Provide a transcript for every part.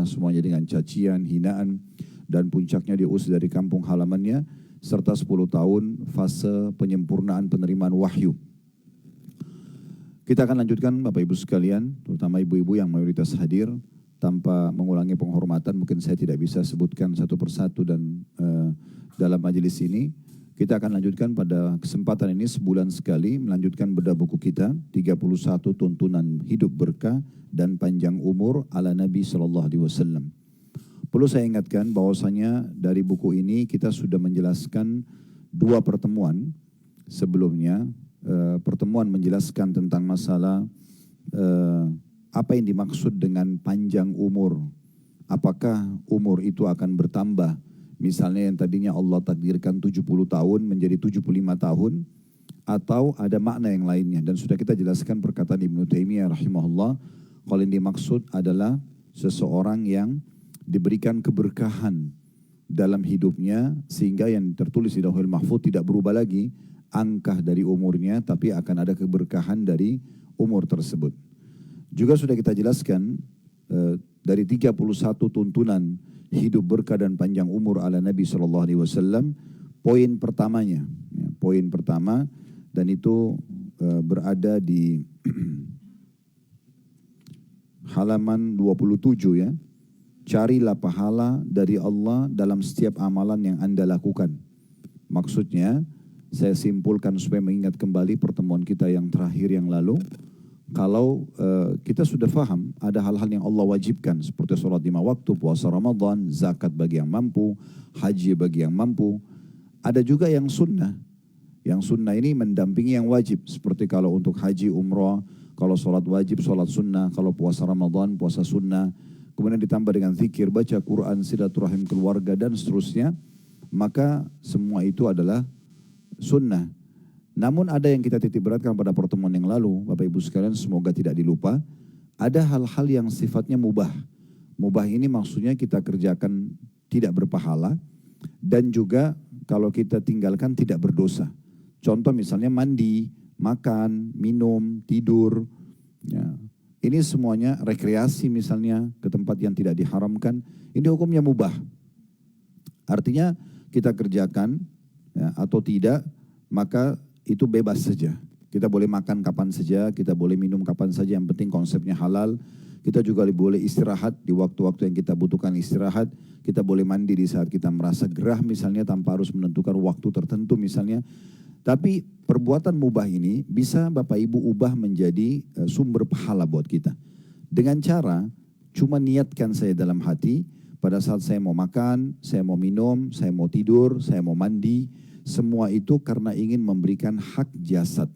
semuanya dengan cacian, hinaan, dan puncaknya diusir dari kampung halamannya, serta 10 tahun fase penyempurnaan penerimaan wahyu. Kita akan lanjutkan Bapak Ibu sekalian, terutama ibu-ibu yang mayoritas hadir, tanpa mengulangi penghormatan, mungkin saya tidak bisa sebutkan satu persatu dan dalam majelis ini. Kita akan lanjutkan pada kesempatan ini sebulan sekali, melanjutkan bedah buku kita, 31 tuntunan hidup berkah dan panjang umur ala Nabi SAW. Perlu saya ingatkan bahwasanya dari buku ini kita sudah menjelaskan 2 pertemuan sebelumnya. Pertemuan menjelaskan tentang masalah apa yang dimaksud dengan panjang umur. Apakah umur itu akan bertambah? Misalnya yang tadinya Allah takdirkan 70 tahun menjadi 75 tahun, atau ada makna yang lainnya. Dan sudah kita jelaskan perkataan Ibnu Taimiyah rahimahullah, kalau yang dimaksud adalah seseorang yang diberikan keberkahan dalam hidupnya, sehingga yang tertulis di Lauhul Mahfuz tidak berubah lagi angka dari umurnya, tapi akan ada keberkahan dari umur tersebut. Juga sudah kita jelaskan dari 31 tuntunan hidup berkah dan panjang umur ala Nabi SAW, poin pertamanya, poin pertama, dan itu berada di halaman 27 ya. Carilah pahala dari Allah dalam setiap amalan yang Anda lakukan. Maksudnya, saya simpulkan supaya mengingat kembali pertemuan kita yang terakhir yang lalu. Kalau kita sudah paham ada hal-hal yang Allah wajibkan seperti sholat 5 waktu, puasa Ramadan, zakat bagi yang mampu, haji bagi yang mampu. Ada juga yang sunnah. Yang sunnah ini mendampingi yang wajib. Seperti kalau untuk haji, umrah, kalau sholat wajib, sholat sunnah, kalau puasa Ramadan, puasa sunnah. Kemudian ditambah dengan zikir, baca Quran, silaturahim keluarga, dan seterusnya. Maka semua itu adalah sunnah. Namun ada yang kita titik beratkan pada pertemuan yang lalu, Bapak Ibu sekalian, semoga tidak dilupa. Ada hal-hal yang sifatnya mubah. Mubah ini maksudnya kita kerjakan tidak berpahala, dan juga kalau kita tinggalkan tidak berdosa. Contoh misalnya mandi, makan, minum, tidur. Ya. Ini semuanya rekreasi misalnya ke tempat yang tidak diharamkan. Ini hukumnya mubah. Artinya kita kerjakan ya, atau tidak, maka itu bebas saja. Kita boleh makan kapan saja, kita boleh minum kapan saja, yang penting konsepnya halal. Kita juga boleh istirahat di waktu-waktu yang kita butuhkan istirahat. Kita boleh mandi di saat kita merasa gerah misalnya, tanpa harus menentukan waktu tertentu misalnya. Tapi perbuatan mubah ini bisa Bapak Ibu ubah menjadi sumber pahala buat kita. Dengan cara cuma niatkan saya dalam hati, pada saat saya mau makan, saya mau minum, saya mau tidur, saya mau mandi, semua itu karena ingin memberikan hak jasad.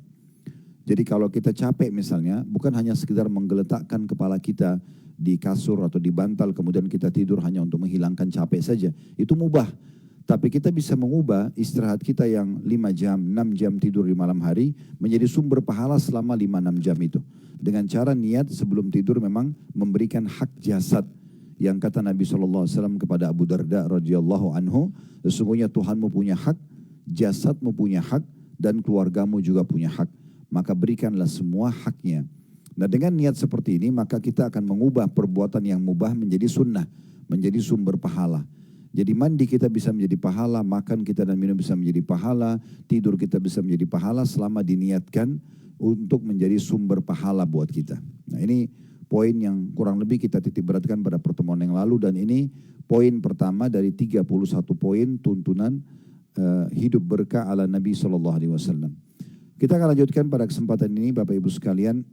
Jadi kalau kita capek misalnya, bukan hanya sekedar menggeletakkan kepala kita di kasur atau di bantal, kemudian kita tidur hanya untuk menghilangkan capek saja. Itu mubah. Tapi kita bisa mengubah istirahat kita yang 5 jam, 6 jam tidur di malam hari, menjadi sumber pahala selama 5-6 jam itu. Dengan cara niat sebelum tidur memang memberikan hak jasad. Yang kata Nabi SAW kepada Abu Darda radhiyallahu anhu, sesungguhnya Tuhanmu punya hak, jasadmu punya hak, dan keluargamu juga punya hak. Maka berikanlah semua haknya. Nah dengan niat seperti ini, maka kita akan mengubah perbuatan yang mubah menjadi sunnah, menjadi sumber pahala. Jadi mandi kita bisa menjadi pahala, makan kita dan minum bisa menjadi pahala, tidur kita bisa menjadi pahala selama diniatkan untuk menjadi sumber pahala buat kita. Nah ini poin yang kurang lebih kita titik beratkan pada pertemuan yang lalu, dan ini poin pertama dari 31 poin tuntunan hidup berkah ala Nabi SAW. Kita akan lanjutkan pada kesempatan ini Bapak Ibu sekalian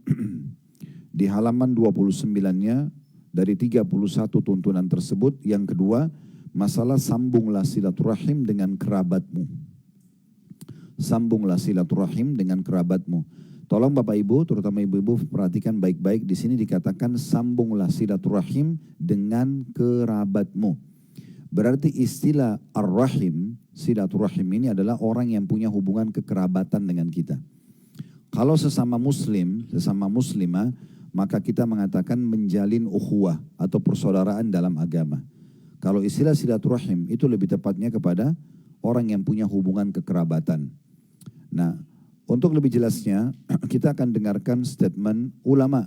di halaman 29-nya dari 31 tuntunan tersebut. Yang kedua, masalah sambunglah silaturahim dengan kerabatmu. Sambunglah silaturahim dengan kerabatmu. Tolong Bapak Ibu, terutama ibu-ibu, perhatikan baik-baik. Di sini dikatakan sambunglah silaturahim dengan kerabatmu. Berarti istilah ar-rahim, silaturahim ini adalah orang yang punya hubungan kekerabatan dengan kita. Kalau sesama muslim, sesama muslimah, maka kita mengatakan menjalin ukhuwah atau persaudaraan dalam agama. Kalau istilah silaturahim itu lebih tepatnya kepada orang yang punya hubungan kekerabatan. Nah, untuk lebih jelasnya kita akan dengarkan statement ulama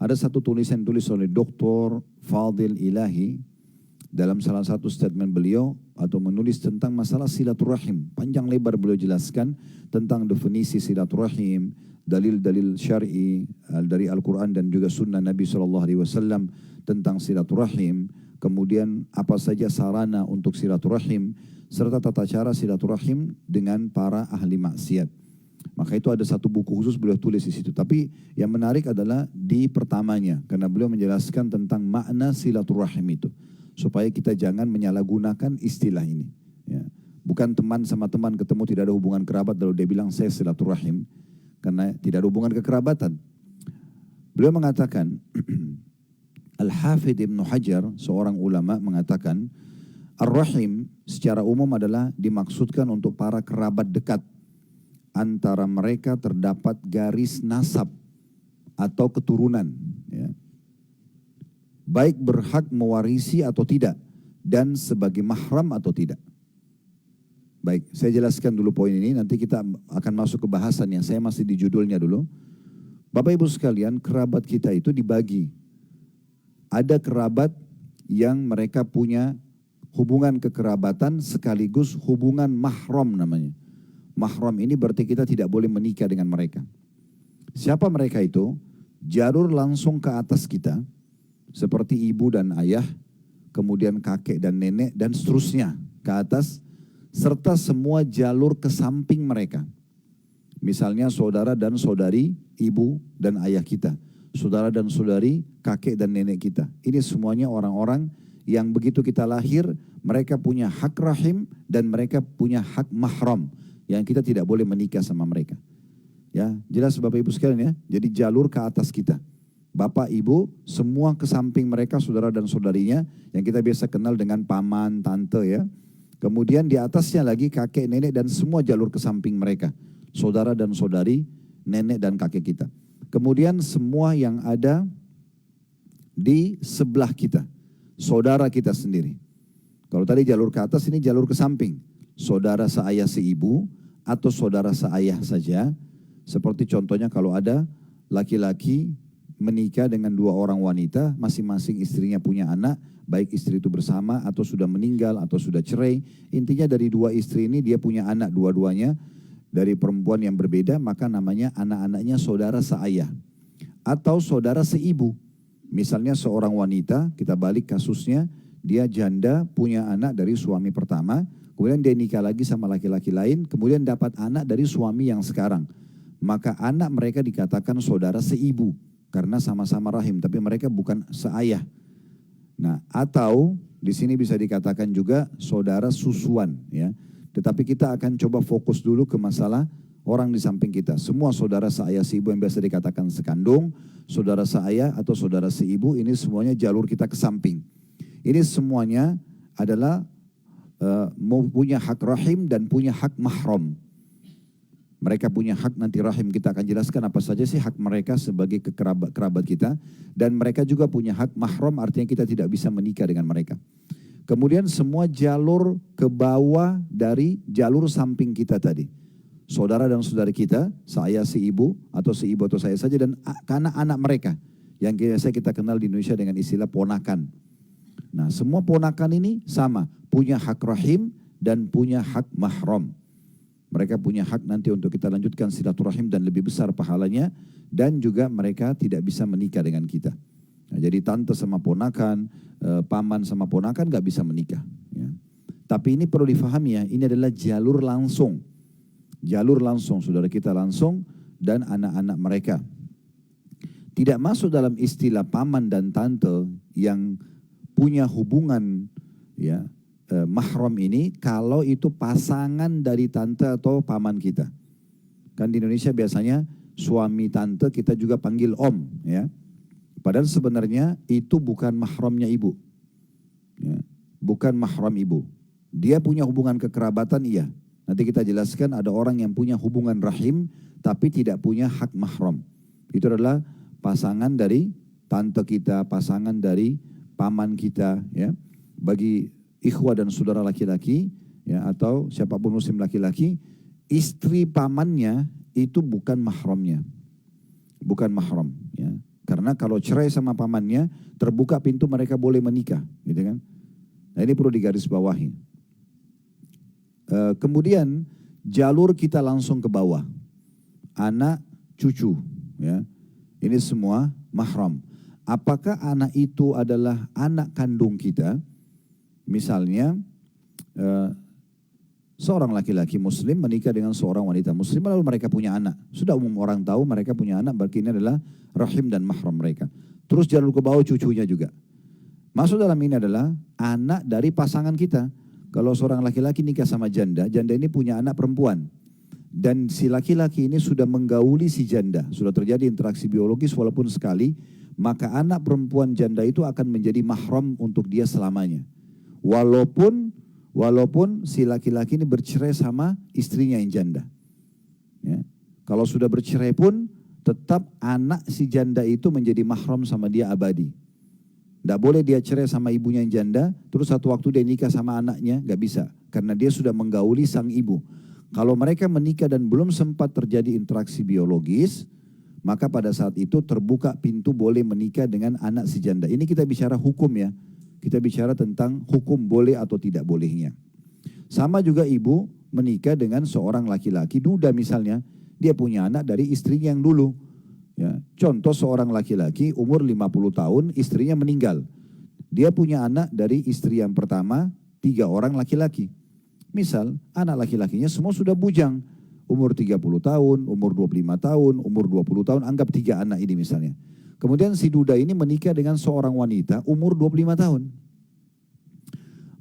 Ada satu tulisan tulis oleh Dr. Fadil Ilahi dalam salah satu statement beliau atau menulis tentang masalah silaturahim. Panjang lebar beliau jelaskan tentang definisi silaturahim, dalil-dalil syar'i dari Al-Quran dan juga sunnah Nabi SAW tentang silaturahim, kemudian apa saja sarana untuk silaturahim, serta tata cara silaturahim dengan para ahli maksiat. Maka itu ada satu buku khusus beliau tulis di situ. Tapi yang menarik adalah di pertamanya, karena beliau menjelaskan tentang makna silaturahim itu, supaya kita jangan menyalahgunakan istilah ini. Ya. Bukan teman sama teman ketemu tidak ada hubungan kerabat lalu dia bilang saya silaturahim, karena tidak ada hubungan kekerabatan. Beliau mengatakan, Al-Hafidh Ibn Hajar, seorang ulama mengatakan, Ar-Rahim secara umum adalah dimaksudkan untuk para kerabat dekat. Antara mereka terdapat garis nasab atau keturunan. Ya. Baik berhak mewarisi atau tidak, dan sebagai mahram atau tidak. Baik, saya jelaskan dulu poin ini, nanti kita akan masuk ke bahasannya. Saya masih di judulnya dulu. Bapak Ibu sekalian, kerabat kita itu dibagi. Ada kerabat yang mereka punya hubungan kekerabatan sekaligus hubungan mahram namanya. Mahram ini berarti kita tidak boleh menikah dengan mereka. Siapa mereka itu? Jalur langsung ke atas kita, seperti ibu dan ayah, kemudian kakek dan nenek, dan seterusnya ke atas, serta semua jalur ke samping mereka. Misalnya saudara dan saudari ibu dan ayah kita, saudara dan saudari kakek dan nenek kita. Ini semuanya orang-orang yang begitu kita lahir, mereka punya hak rahim dan mereka punya hak mahram, yang kita tidak boleh menikah sama mereka. Ya, jelas Bapak Ibu sekalian ya. Jadi jalur ke atas kita. Bapak, Ibu, semua ke samping mereka saudara dan saudarinya yang kita biasa kenal dengan paman, tante ya. Kemudian di atasnya lagi kakek, nenek dan semua jalur ke samping mereka. Saudara dan saudari, nenek dan kakek kita. Kemudian semua yang ada di sebelah kita. Saudara kita sendiri. Kalau tadi jalur ke atas, ini jalur ke samping. Saudara seayah seibu atau saudara seayah saja. Seperti contohnya kalau ada laki-laki menikah dengan dua orang wanita, masing-masing istrinya punya anak, baik istri itu bersama atau sudah meninggal atau sudah cerai. Intinya dari dua istri ini dia punya anak dua-duanya dari perempuan yang berbeda, maka namanya anak-anaknya saudara seayah. Atau saudara seibu. Misalnya seorang wanita, kita balik kasusnya, dia janda punya anak dari suami pertama, kemudian dia nikah lagi sama laki-laki lain, kemudian dapat anak dari suami yang sekarang. Maka anak mereka dikatakan saudara seibu, karena sama-sama rahim, tapi mereka bukan seayah. Nah, atau di sini bisa dikatakan juga saudara susuan, ya. Tetapi kita akan coba fokus dulu ke masalah orang di samping kita. Semua saudara seayah seibu yang biasa dikatakan sekandung, saudara seayah atau saudara seibu, ini semuanya jalur kita ke samping. Ini semuanya adalah punya hak rahim dan punya hak mahram. Mereka punya hak nanti rahim, kita akan jelaskan apa saja sih hak mereka sebagai kerabat kita. Dan mereka juga punya hak mahram, artinya kita tidak bisa menikah dengan mereka. Kemudian semua jalur ke bawah dari jalur samping kita tadi. Saudara dan saudari kita, saya seibu atau saya saja, dan anak-anak mereka. Yang biasa kita kenal di Indonesia dengan istilah ponakan. Nah, semua ponakan ini sama, punya hak rahim dan punya hak mahram. Mereka punya hak nanti untuk kita lanjutkan silaturahim dan lebih besar pahalanya, dan juga mereka tidak bisa menikah dengan kita. Nah, jadi tante sama ponakan, paman sama ponakan gak bisa menikah. Ya. Tapi ini perlu difahami ya, ini adalah jalur langsung. Jalur langsung, saudara kita langsung dan anak-anak mereka. Tidak masuk dalam istilah paman dan tante yang punya hubungan ya mahram ini kalau itu pasangan dari tante atau paman kita. Kan di Indonesia biasanya suami tante kita juga panggil om ya. Padahal sebenarnya itu bukan mahramnya ibu. Ya, bukan mahram ibu. Dia punya hubungan kekerabatan iya. Nanti kita jelaskan ada orang yang punya hubungan rahim tapi tidak punya hak mahram. Itu adalah pasangan dari tante kita, pasangan dari paman kita ya. Bagi ikhwah dan saudara laki-laki ya, atau siapapun muslim laki-laki, istri pamannya itu bukan mahramnya. Bukan mahram ya. Karena kalau cerai sama pamannya, terbuka pintu mereka boleh menikah, gitu kan? Nah ini perlu digarisbawahi. Kemudian jalur kita langsung ke bawah, anak, cucu, ya. Ini semua mahram. Apakah anak itu adalah anak kandung kita? Misalnya, seorang laki-laki muslim menikah dengan seorang wanita muslim, lalu mereka punya anak. Sudah umum orang tahu mereka punya anak, berarti ini adalah rahim dan mahram mereka. Terus jalur ke bawah cucunya juga. Maksud dalam ini adalah anak dari pasangan kita. Kalau seorang laki-laki nikah sama janda, janda ini punya anak perempuan. Dan si laki-laki ini sudah menggauli si janda. Sudah terjadi interaksi biologis walaupun sekali, maka anak perempuan janda itu akan menjadi mahram untuk dia selamanya. Walaupun si laki-laki ini bercerai sama istrinya yang janda. Ya. Kalau sudah bercerai pun, tetap anak si janda itu menjadi mahram sama dia abadi. Tidak boleh dia cerai sama ibunya yang janda, terus satu waktu dia nikah sama anaknya, nggak bisa. Karena dia sudah menggauli sang ibu. Kalau mereka menikah dan belum sempat terjadi interaksi biologis, maka pada saat itu terbuka pintu boleh menikah dengan anak si janda. Ini kita bicara hukum ya. Kita bicara tentang hukum boleh atau tidak bolehnya. Sama juga ibu menikah dengan seorang laki-laki, duda misalnya. Dia punya anak dari istrinya yang dulu. Ya, contoh seorang laki-laki umur 50 tahun, istrinya meninggal. Dia punya anak dari istri yang pertama, 3 orang laki-laki. Misal, anak laki-lakinya semua sudah bujang. Umur 30 tahun, umur 25 tahun, umur 20 tahun, anggap 3 anak ini misalnya. Kemudian si duda ini menikah dengan seorang wanita umur 25 tahun.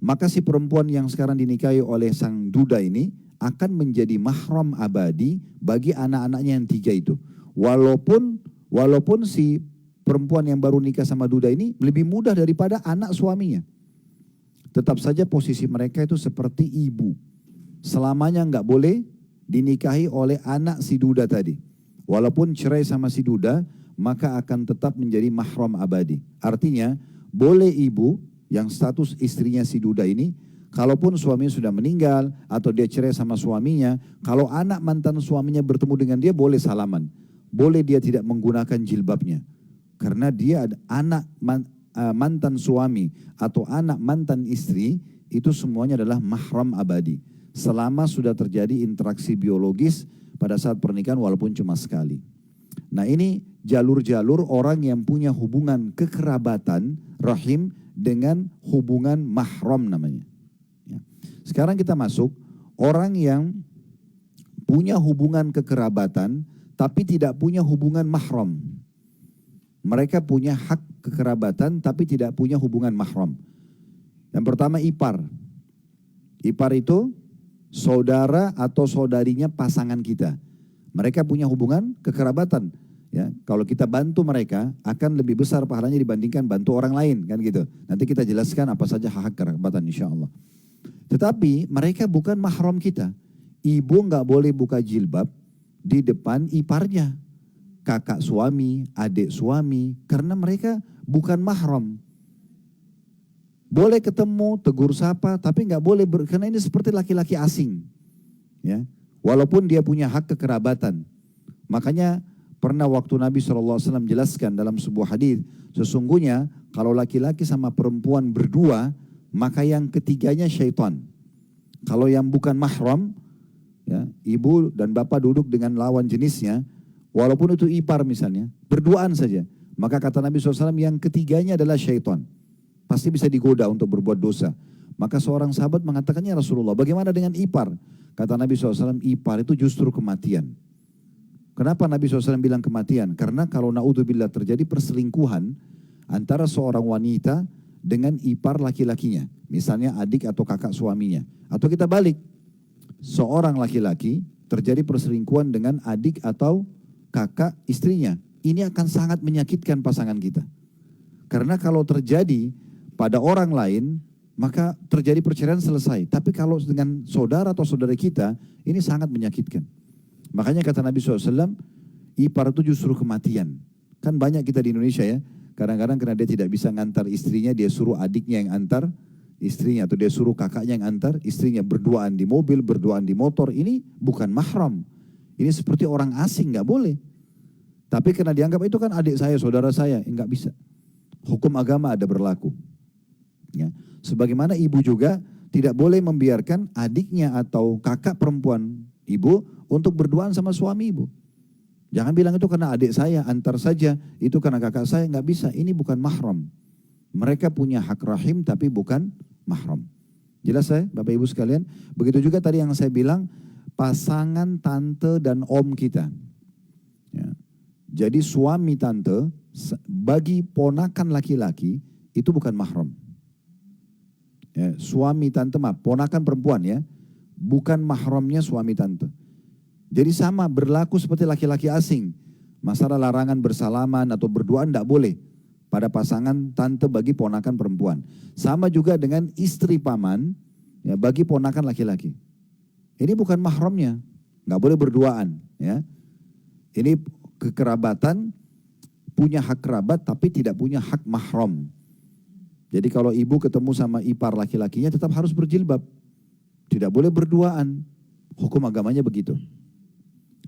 Maka si perempuan yang sekarang dinikahi oleh sang duda ini akan menjadi mahram abadi bagi anak-anaknya yang 3 itu. Walaupun si perempuan yang baru nikah sama duda ini lebih mudah daripada anak suaminya. Tetap saja posisi mereka itu seperti ibu. Selamanya nggak boleh dinikahi oleh anak si duda tadi. Walaupun cerai sama si duda, maka akan tetap menjadi mahram abadi. Artinya, boleh ibu yang status istrinya si duda ini, kalaupun suaminya sudah meninggal atau dia cerai sama suaminya, kalau anak mantan suaminya bertemu dengan dia boleh salaman. Boleh dia tidak menggunakan jilbabnya. Karena dia anak mantan suami atau anak mantan istri, itu semuanya adalah mahram abadi. Selama sudah terjadi interaksi biologis pada saat pernikahan walaupun cuma sekali. Nah ini jalur-jalur orang yang punya hubungan kekerabatan rahim dengan hubungan mahram namanya. Ya. Sekarang kita masuk orang yang punya hubungan kekerabatan tapi tidak punya hubungan mahram. Mereka punya hak kekerabatan tapi tidak punya hubungan mahram. Yang pertama ipar. Ipar itu saudara atau saudarinya pasangan kita. Mereka punya hubungan kekerabatan. Ya, kalau kita bantu mereka akan lebih besar pahalanya dibandingkan bantu orang lain kan gitu. Nanti kita jelaskan apa saja hak kekerabatan insyaallah. Tetapi mereka bukan mahram kita. Ibu nggak boleh buka jilbab di depan iparnya, kakak suami, adik suami, karena mereka bukan mahram. Boleh ketemu, tegur sapa, tapi nggak boleh karena ini seperti laki-laki asing, ya. Walaupun dia punya hak kekerabatan. Makanya pernah waktu Nabi SAW jelaskan dalam sebuah hadis, sesungguhnya kalau laki-laki sama perempuan berdua, maka yang ketiganya syaitan. Kalau yang bukan mahram, ya, ibu dan bapak duduk dengan lawan jenisnya, walaupun itu ipar misalnya, berduaan saja. Maka kata Nabi SAW yang ketiganya adalah syaitan. Pasti bisa digoda untuk berbuat dosa. Maka seorang sahabat mengatakannya Rasulullah, bagaimana dengan ipar? Kata Nabi SAW, ipar itu justru kematian. Kenapa Nabi SAW bilang kematian? Karena kalau naudzubillah terjadi perselingkuhan antara seorang wanita dengan ipar laki-lakinya. Misalnya adik atau kakak suaminya. Atau kita balik. Seorang laki-laki terjadi perselingkuhan dengan adik atau kakak istrinya. Ini akan sangat menyakitkan pasangan kita. Karena kalau terjadi pada orang lain, maka terjadi perceraian selesai. Tapi kalau dengan saudara atau saudara kita, ini sangat menyakitkan. Makanya kata Nabi SAW, ipar itu justru kematian. Kan banyak kita di Indonesia ya, kadang-kadang karena dia tidak bisa ngantar istrinya, dia suruh adiknya yang antar istrinya, atau dia suruh kakaknya yang antar istrinya, berduaan di mobil, berduaan di motor. Ini bukan mahram. Ini seperti orang asing, nggak boleh. Tapi karena dianggap itu kan adik saya, saudara saya, enggak bisa. Hukum agama ada berlaku. Ya. Sebagaimana ibu juga tidak boleh membiarkan adiknya atau kakak perempuan ibu untuk berduaan sama suami ibu. Jangan bilang itu karena adik saya, antar saja, itu karena kakak saya, nggak bisa. Ini bukan mahram. Mereka punya hak rahim tapi bukan mahram. Jelas saya, Bapak Ibu sekalian? Begitu juga tadi yang saya bilang, pasangan tante dan om kita. Ya. Jadi suami tante, bagi ponakan laki-laki, itu bukan mahram. Ya, suami tante, ponakan perempuan ya, bukan mahramnya suami tante. Jadi sama berlaku seperti laki-laki asing. Masalah larangan bersalaman atau berduaan tidak boleh pada pasangan tante bagi ponakan perempuan. Sama juga dengan istri paman ya, bagi ponakan laki-laki. Ini bukan mahramnya, nggak boleh berduaan. Ya. Ini kekerabatan, punya hak kerabat tapi tidak punya hak mahram. Jadi kalau ibu ketemu sama ipar laki-lakinya tetap harus berjilbab. Tidak boleh berduaan. Hukum agamanya begitu.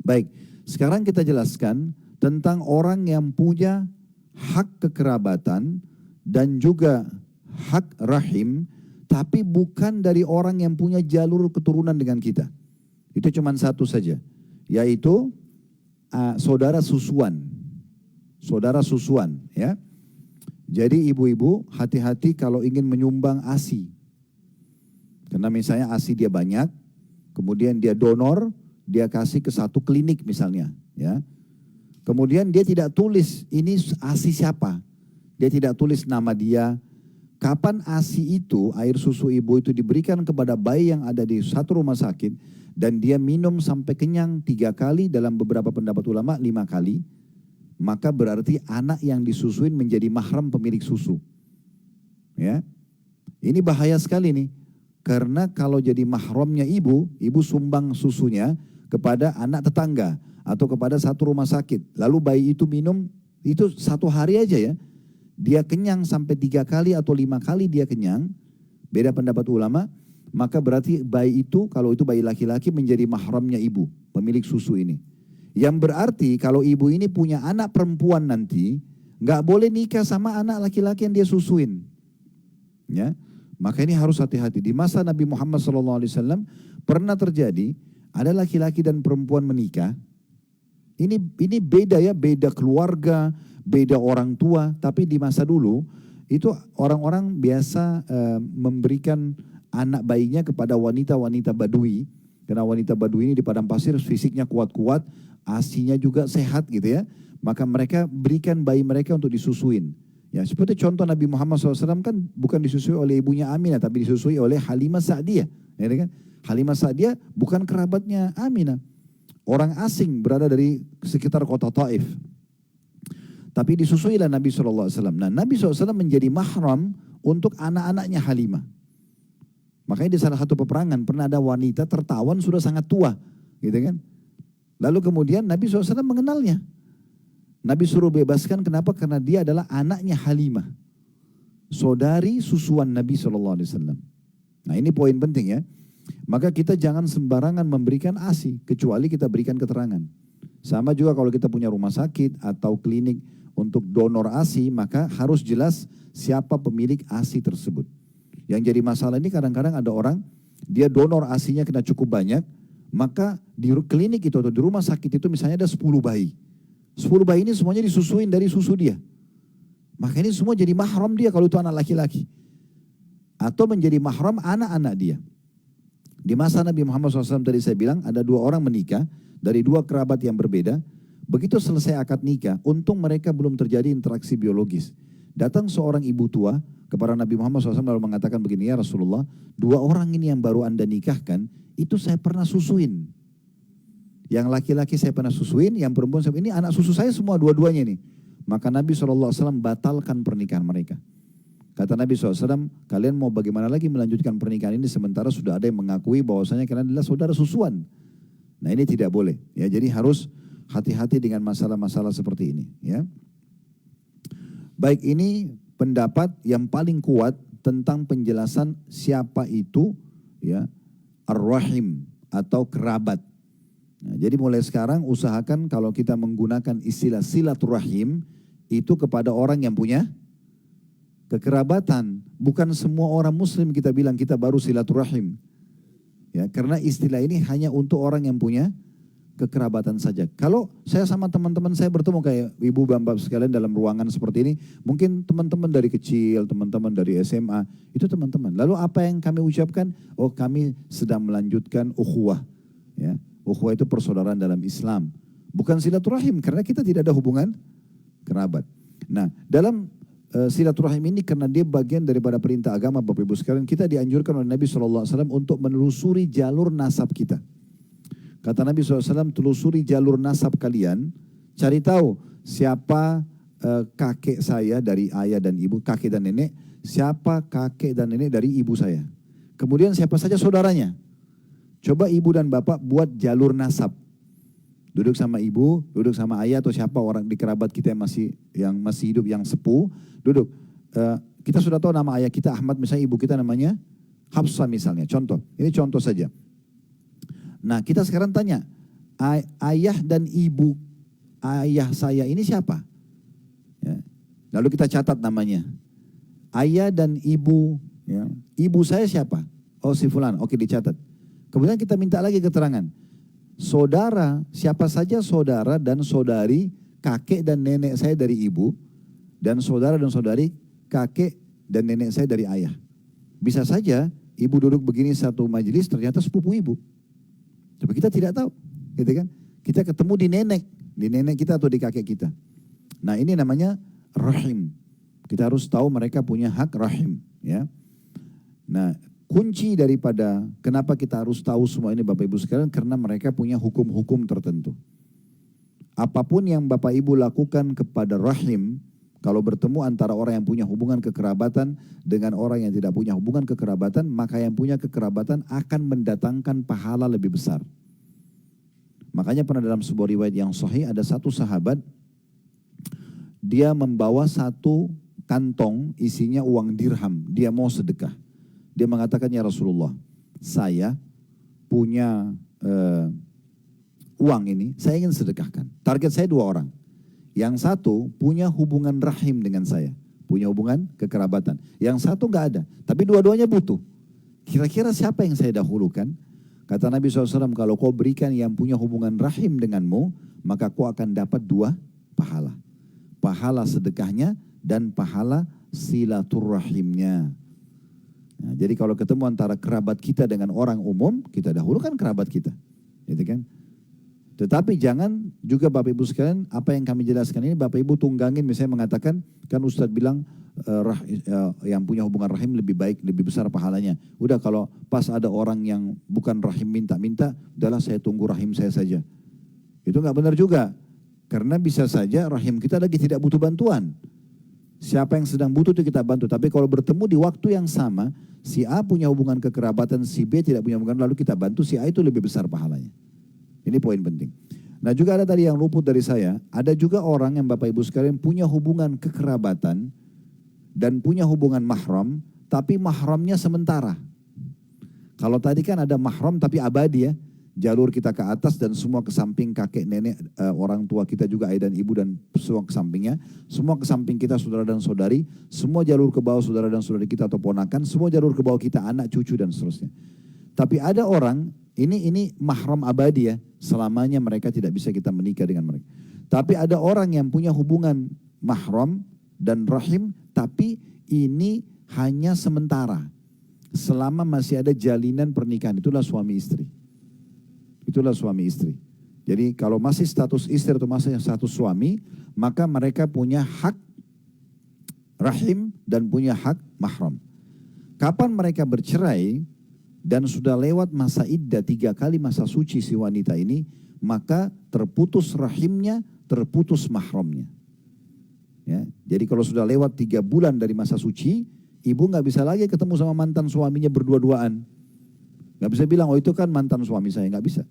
Baik, sekarang kita jelaskan tentang orang yang punya hak kekerabatan dan juga hak rahim, tapi bukan dari orang yang punya jalur keturunan dengan kita. Itu cuma satu saja, yaitu saudara susuan. Saudara susuan, ya. Jadi ibu-ibu hati-hati kalau ingin menyumbang ASI. Karena misalnya ASI dia banyak, kemudian dia donor, dia kasih ke satu klinik misalnya, ya. Kemudian dia tidak tulis ini ASI siapa. Dia tidak tulis nama dia. Kapan ASI itu, air susu ibu itu diberikan kepada bayi yang ada di satu rumah sakit dan dia minum sampai kenyang 3 kali, dalam beberapa pendapat ulama 5 kali, maka berarti anak yang disusuin menjadi mahram pemilik susu. Ya. Ini bahaya sekali nih. Karena kalau jadi mahramnya ibu sumbang susunya kepada anak tetangga atau kepada satu rumah sakit. Lalu bayi itu minum, itu 1 hari aja ya. Dia kenyang sampai 3 kali atau 5 kali dia kenyang. Beda pendapat ulama. Maka berarti bayi itu, kalau itu bayi laki-laki menjadi mahramnya ibu, pemilik susu ini. Yang berarti kalau ibu ini punya anak perempuan nanti, nggak boleh nikah sama anak laki-laki yang dia susuin. Ya. Maka ini harus hati-hati. Di masa Nabi Muhammad SAW pernah terjadi, ada laki-laki dan perempuan menikah. Ini beda ya, beda keluarga, beda orang tua. Tapi di masa dulu itu orang-orang biasa memberikan anak bayinya kepada wanita-wanita Badui. Karena wanita Badui ini di padang pasir fisiknya kuat-kuat, asinya juga sehat gitu ya. Maka mereka berikan bayi mereka untuk disusuin. Ya, seperti contoh Nabi Muhammad SAW kan bukan disusui oleh ibunya Aminah, tapi disusui oleh Halimah Sa'diyah. Ya, kan? Halimah Sa'diyah bukan kerabatnya Aminah. Orang asing berada dari sekitar kota Taif. Tapi disusuilah Nabi SAW. Nah, Nabi SAW menjadi mahram untuk anak-anaknya Halimah. Makanya di salah satu peperangan pernah ada wanita tertawan sudah sangat tua. Gitu kan? Lalu kemudian Nabi SAW mengenalnya. Nabi suruh bebaskan, kenapa? Karena dia adalah anaknya Halimah. Saudari susuan Nabi SAW. Nah ini poin penting ya. Maka kita jangan sembarangan memberikan ASI, kecuali kita berikan keterangan. Sama juga kalau kita punya rumah sakit atau klinik untuk donor ASI, maka harus jelas siapa pemilik ASI tersebut. Yang jadi masalah ini kadang-kadang ada orang, dia donor ASI-nya kena cukup banyak, maka di klinik itu atau di rumah sakit itu misalnya ada 10 bayi. 10 bayi ini semuanya disusuin dari susu dia. Maka ini semua jadi mahram dia kalau itu anak laki-laki. Atau menjadi mahram anak-anak dia. Di masa Nabi Muhammad SAW tadi saya bilang ada 2 orang menikah dari 2 kerabat yang berbeda. Begitu selesai akad nikah, untung mereka belum terjadi interaksi biologis. Datang seorang ibu tua kepada Nabi Muhammad SAW lalu mengatakan begini, ya Rasulullah, 2 orang ini yang baru Anda nikahkan, itu saya pernah susuin. Yang laki-laki saya pernah susuin, yang perempuan saya, ini anak susu saya semua dua-duanya nih. Maka Nabi SAW batalkan pernikahan mereka. Kata Nabi SAW, kalian mau bagaimana lagi melanjutkan pernikahan ini sementara sudah ada yang mengakui bahwasanya kalian adalah saudara susuan. Nah ini tidak boleh. Ya, jadi harus hati-hati dengan masalah-masalah seperti ini. Ya. Baik, ini pendapat yang paling kuat tentang penjelasan siapa itu ya ar-rahim atau kerabat. Nah, jadi mulai sekarang usahakan kalau kita menggunakan istilah silaturahim itu kepada orang yang punya kekerabatan. Bukan semua orang muslim kita bilang kita baru silaturahim. Ya, karena istilah ini hanya untuk orang yang punya kekerabatan saja. Kalau saya sama teman-teman saya bertemu kayak ibu bapak sekalian dalam ruangan seperti ini, mungkin teman-teman dari kecil, teman-teman dari SMA, itu teman-teman. Lalu apa yang kami ucapkan? Oh, kami sedang melanjutkan ukhuwah. Ya, ukhuwah itu persaudaraan dalam Islam. Bukan silaturahim karena kita tidak ada hubungan kerabat. Nah, dalam silaturahim ini karena dia bagian daripada perintah agama Bapak Ibu sekalian, kita dianjurkan oleh Nabi SAW untuk menelusuri jalur nasab kita. Kata Nabi SAW, telusuri jalur nasab kalian, cari tahu siapa kakek saya dari ayah dan ibu, kakek dan nenek, siapa kakek dan nenek dari ibu saya. Kemudian siapa saja saudaranya. Coba ibu dan bapak buat jalur nasab. Duduk sama ibu, duduk sama ayah atau siapa orang di kerabat kita yang masih hidup, yang sepuh, duduk. Kita sudah tahu nama ayah kita Ahmad, misalnya ibu kita namanya Hafsah misalnya, contoh. Ini contoh saja. Nah, kita sekarang tanya, ayah dan ibu ayah saya ini siapa? Ya. Lalu kita catat namanya. Ayah dan ibu, ya. Ibu saya siapa? Oh, si fulan, oke dicatat. Kemudian kita minta lagi keterangan. Saudara, siapa saja saudara dan saudari kakek dan nenek saya dari ibu, dan saudara dan saudari kakek dan nenek saya dari ayah. Bisa saja ibu duduk begini satu majelis ternyata sepupu ibu. Tapi kita tidak tahu, gitu kan? Kita ketemu di nenek kita atau di kakek kita. Nah, ini namanya rahim. Kita harus tahu mereka punya hak rahim, ya. Nah, kunci daripada kenapa kita harus tahu semua ini Bapak Ibu sekalian, karena mereka punya hukum-hukum tertentu. Apapun yang Bapak Ibu lakukan kepada rahim, kalau bertemu antara orang yang punya hubungan kekerabatan dengan orang yang tidak punya hubungan kekerabatan, maka yang punya kekerabatan akan mendatangkan pahala lebih besar. Makanya pernah dalam sebuah riwayat yang sahih ada satu sahabat, dia membawa satu kantong isinya uang dirham, dia mau sedekah. Dia mengatakan, ya Rasulullah, saya punya uang ini, saya ingin sedekahkan. Target saya 2 orang. Yang satu punya hubungan rahim dengan saya, punya hubungan kekerabatan. Yang satu nggak ada, tapi dua-duanya butuh. Kira-kira siapa yang saya dahulukan? Kata Nabi SAW, kalau kau berikan yang punya hubungan rahim denganmu, maka kau akan dapat 2 pahala. Pahala sedekahnya dan pahala silaturahimnya. Nah, jadi kalau ketemu antara kerabat kita dengan orang umum, kita dahulukan kerabat kita, gitu kan? Tetapi jangan juga Bapak Ibu sekalian, apa yang kami jelaskan ini Bapak Ibu tunggangin, misalnya mengatakan, kan Ustadz bilang yang punya hubungan rahim lebih baik, lebih besar pahalanya. Udah kalau pas ada orang yang bukan rahim minta-minta, udahlah saya tunggu rahim saya saja. Itu nggak benar juga, karena bisa saja rahim kita lagi tidak butuh bantuan. Siapa yang sedang butuh itu kita bantu. Tapi kalau bertemu di waktu yang sama, si A punya hubungan kekerabatan, si B tidak punya hubungan, lalu kita bantu, si A itu lebih besar pahalanya. Ini poin penting. Nah, juga ada tadi yang luput dari saya, ada juga orang yang Bapak Ibu sekalian punya hubungan kekerabatan dan punya hubungan mahram, tapi mahramnya sementara. Kalau tadi kan ada mahram tapi abadi ya, jalur kita ke atas dan semua ke samping kakek nenek, orang tua kita juga ayah dan ibu dan semua ke sampingnya, semua ke samping kita saudara dan saudari, semua jalur ke bawah saudara dan saudari kita atau ponakan, semua jalur ke bawah kita anak cucu dan seterusnya. Tapi ada orang ini mahram abadi ya, selamanya mereka tidak bisa kita menikah dengan mereka. Tapi ada orang yang punya hubungan mahram dan rahim, tapi ini hanya sementara. Selama masih ada jalinan pernikahan, itulah suami istri. Itulah suami istri. Jadi kalau masih status istri atau masih status suami, maka mereka punya hak rahim dan punya hak mahram. Kapan mereka bercerai dan sudah lewat masa iddah 3 kali masa suci si wanita ini, maka terputus rahimnya, terputus mahramnya. Ya, jadi kalau sudah lewat 3 bulan dari masa suci, ibu nggak bisa lagi ketemu sama mantan suaminya berdua-duaan. Nggak bisa bilang, oh itu kan mantan suami saya, nggak bisa.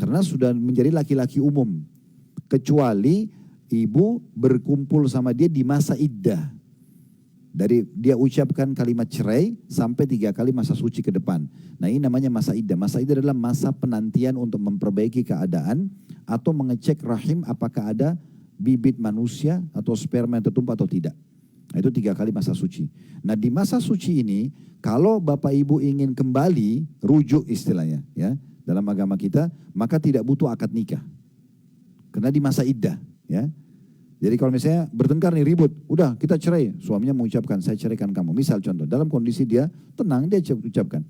Karena sudah menjadi laki-laki umum. Kecuali ibu berkumpul sama dia di masa iddah. Dari dia ucapkan kalimat cerai sampai 3 kali masa suci ke depan. Nah ini namanya masa iddah. Masa iddah adalah masa penantian untuk memperbaiki keadaan atau mengecek rahim apakah ada bibit manusia atau sperma yang tertumpah atau tidak. Nah, itu 3 kali masa suci. Nah di masa suci ini kalau bapak ibu ingin kembali rujuk istilahnya ya dalam agama kita maka tidak butuh akad nikah. Karena di masa iddah ya. Jadi kalau misalnya bertengkar nih ribut, udah kita cerai. Suaminya mengucapkan saya ceraikan kamu. Misal contoh, dalam kondisi dia tenang dia ucapkan.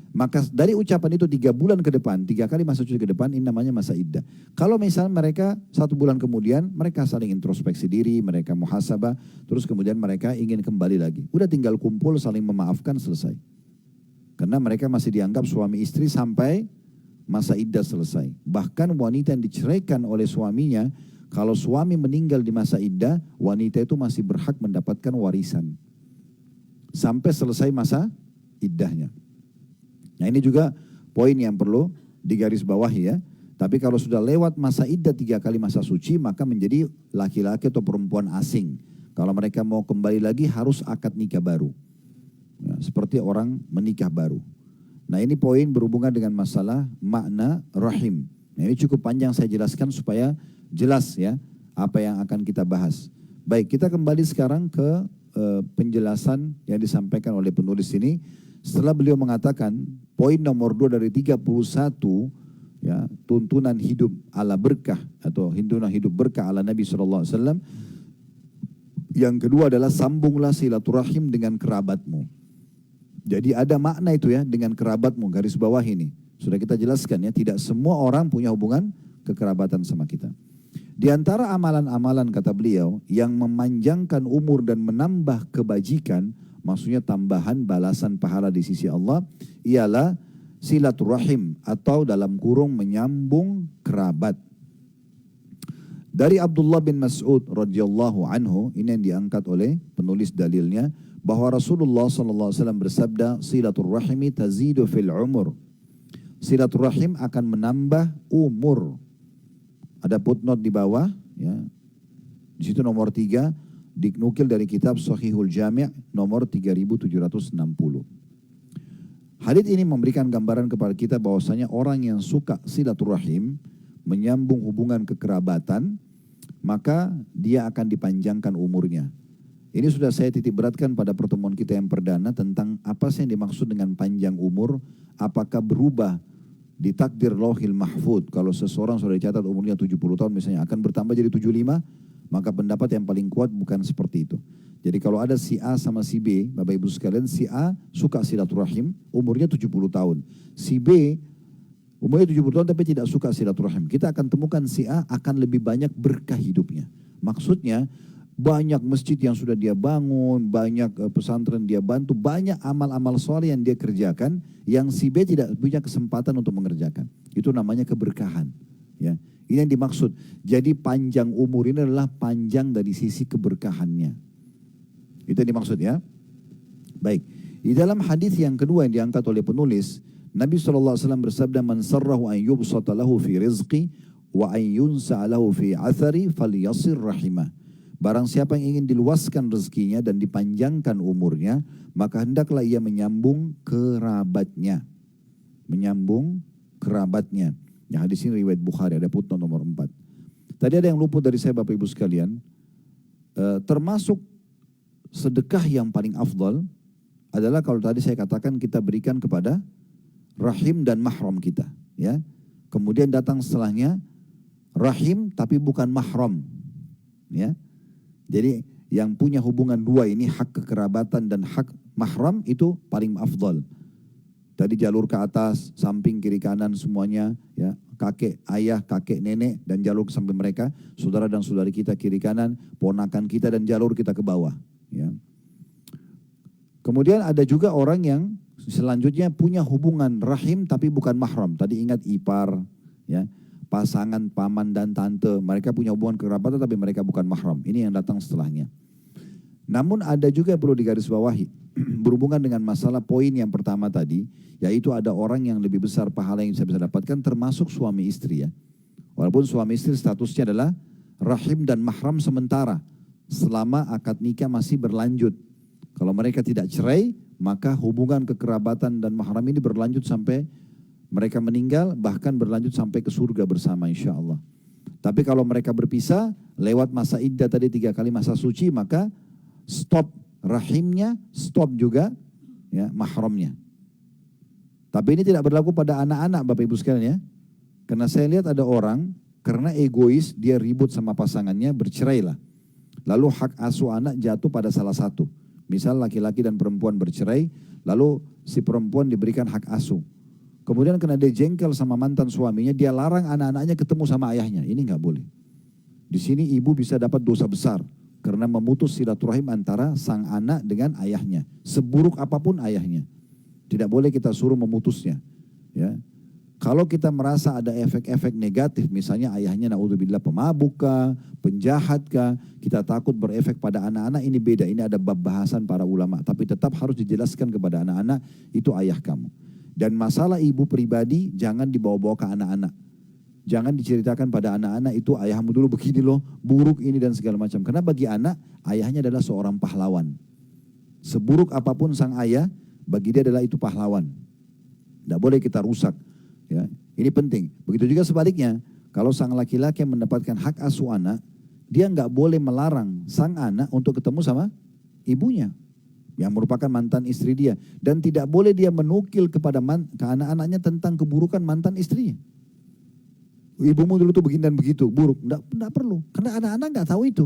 Maka dari ucapan itu 3 bulan ke depan, 3 kali masa cuci ke depan ini namanya masa iddah. Kalau misalnya mereka 1 bulan kemudian mereka saling introspeksi diri, mereka muhasabah, terus kemudian mereka ingin kembali lagi. Udah tinggal kumpul saling memaafkan selesai. Karena mereka masih dianggap suami istri sampai masa iddah selesai. Bahkan wanita yang diceraikan oleh suaminya, kalau suami meninggal di masa iddah, wanita itu masih berhak mendapatkan warisan. Sampai selesai masa iddahnya. Nah ini juga poin yang perlu digarisbawahi ya. Tapi kalau sudah lewat masa iddah 3 kali masa suci, maka menjadi laki-laki atau perempuan asing. Kalau mereka mau kembali lagi harus akad nikah baru. Ya, seperti orang menikah baru. Nah ini poin berhubungan dengan masalah makna rahim. Nah, ini cukup panjang saya jelaskan supaya jelas ya apa yang akan kita bahas. Baik, kita kembali sekarang ke penjelasan yang disampaikan oleh penulis ini. Setelah beliau mengatakan poin nomor 2 dari 31 ya, tuntunan hidup ala berkah atau tuntunan hidup berkah ala Nabi SAW. Yang kedua adalah sambunglah silaturahim dengan kerabatmu. Jadi ada makna itu ya dengan kerabatmu, garis bawah ini. Sudah kita jelaskan ya, tidak semua orang punya hubungan kekerabatan sama kita. Di antara amalan-amalan kata beliau yang memanjangkan umur dan menambah kebajikan, maksudnya tambahan balasan pahala di sisi Allah, ialah silaturahim atau dalam kurung menyambung kerabat. Dari Abdullah bin Mas'ud radhiyallahu anhu, ini yang diangkat oleh penulis dalilnya, bahwa Rasulullah SAW bersabda, silaturahimi tazidu fil umur. Silaturahim akan menambah umur. Ada footnote di bawah, ya. Di situ nomor 3 dinukil dari kitab Sahihul Jami' nomor 3760. Hadits ini memberikan gambaran kepada kita bahwasanya orang yang suka silaturahim, menyambung hubungan kekerabatan, maka dia akan dipanjangkan umurnya. Ini sudah saya titik beratkan pada pertemuan kita yang perdana tentang apa sih yang dimaksud dengan panjang umur, apakah berubah di takdir Lauhil Mahfud. Kalau seseorang sudah dicatat umurnya 70 tahun misalnya akan bertambah jadi 75, maka pendapat yang paling kuat bukan seperti itu. Jadi kalau ada si A sama si B, Bapak Ibu sekalian, si A suka silaturahim, umurnya 70 tahun. Si B umurnya 70 tahun tapi tidak suka silaturahim. Kita akan temukan si A akan lebih banyak berkah hidupnya. Maksudnya banyak masjid yang sudah dia bangun, banyak pesantren dia bantu, banyak amal-amal soleh yang dia kerjakan, yang si B tidak punya kesempatan untuk mengerjakan. Itu namanya keberkahan. Ya, ini yang dimaksud. Jadi panjang umur ini adalah panjang dari sisi keberkahannya. Itu yang dimaksud ya. Baik, di dalam hadis yang kedua yang diangkat oleh penulis, Nabi SAW bersabda, man sarrahu an yubsata lahu fi rizqi wa an yunsa lahu fi athari falyasir rahimah. Barang siapa yang ingin diluaskan rezekinya dan dipanjangkan umurnya, maka hendaklah ia menyambung kerabatnya. Menyambung kerabatnya. Ya, hadis ini riwayat Bukhari, ada footnote nomor 4. Tadi ada yang luput dari saya Bapak Ibu sekalian. Termasuk sedekah yang paling afdal adalah kalau tadi saya katakan kita berikan kepada rahim dan mahram kita. Ya. Kemudian datang setelahnya rahim tapi bukan mahram. Ya. Jadi yang punya hubungan dua ini, hak kekerabatan dan hak mahram, itu paling afdal. Tadi jalur ke atas, samping, kiri, kanan semuanya, ya, kakek, ayah, kakek, nenek, dan jalur ke samping mereka, saudara dan saudari kita kiri kanan, ponakan kita dan jalur kita ke bawah. Ya. Kemudian ada juga orang yang selanjutnya punya hubungan rahim tapi bukan mahram. Tadi ingat ipar, ya. Pasangan paman dan tante, mereka punya hubungan kerabatan tapi mereka bukan mahram. Ini yang datang setelahnya. Namun ada juga yang perlu digarisbawahi berhubungan dengan masalah poin yang pertama tadi, yaitu ada orang yang lebih besar pahala yang bisa dapatkan termasuk suami istri ya. Walaupun suami istri statusnya adalah rahim dan mahram sementara selama akad nikah masih berlanjut. Kalau mereka tidak cerai, maka hubungan kekerabatan dan mahram ini berlanjut sampai mereka meninggal, bahkan berlanjut sampai ke surga bersama insya Allah. Tapi kalau mereka berpisah, lewat masa iddah tadi 3 kali masa suci, maka stop rahimnya, stop juga ya mahramnya. Tapi ini tidak berlaku pada anak-anak Bapak Ibu sekalian ya. Karena saya lihat ada orang, karena egois, dia ribut sama pasangannya, bercerailah. Lalu hak asuh anak jatuh pada salah satu. Misal laki-laki dan perempuan bercerai, lalu si perempuan diberikan hak asuh. Kemudian karena dia jengkel sama mantan suaminya, dia larang anak-anaknya ketemu sama ayahnya. Ini nggak boleh. Di sini ibu bisa dapat dosa besar, karena memutus silaturahim antara sang anak dengan ayahnya. Seburuk apapun ayahnya. Tidak boleh kita suruh memutusnya. Ya. Kalau kita merasa ada efek-efek negatif, misalnya ayahnya naudzubillah pemabuk kah, penjahat kah, kita takut berefek pada anak-anak, ini beda. Ini ada bab bahasan para ulama. Tapi tetap harus dijelaskan kepada anak-anak, itu ayah kamu. Dan masalah ibu pribadi jangan dibawa-bawa ke anak-anak. Jangan diceritakan pada anak-anak itu ayahmu dulu begini loh, buruk ini dan segala macam. Karena bagi anak, ayahnya adalah seorang pahlawan. Seburuk apapun sang ayah, bagi dia adalah itu pahlawan. Tidak boleh kita rusak. Ya, ini penting. Begitu juga sebaliknya, kalau sang laki-laki yang mendapatkan hak asuh anak, dia nggak boleh melarang sang anak untuk ketemu sama ibunya, yang merupakan mantan istri dia. Dan tidak boleh dia menukil kepada ke anak-anaknya tentang keburukan mantan istrinya. Ibumu dulu tuh begini dan begitu, buruk. Nggak perlu, karena anak-anak nggak tahu itu.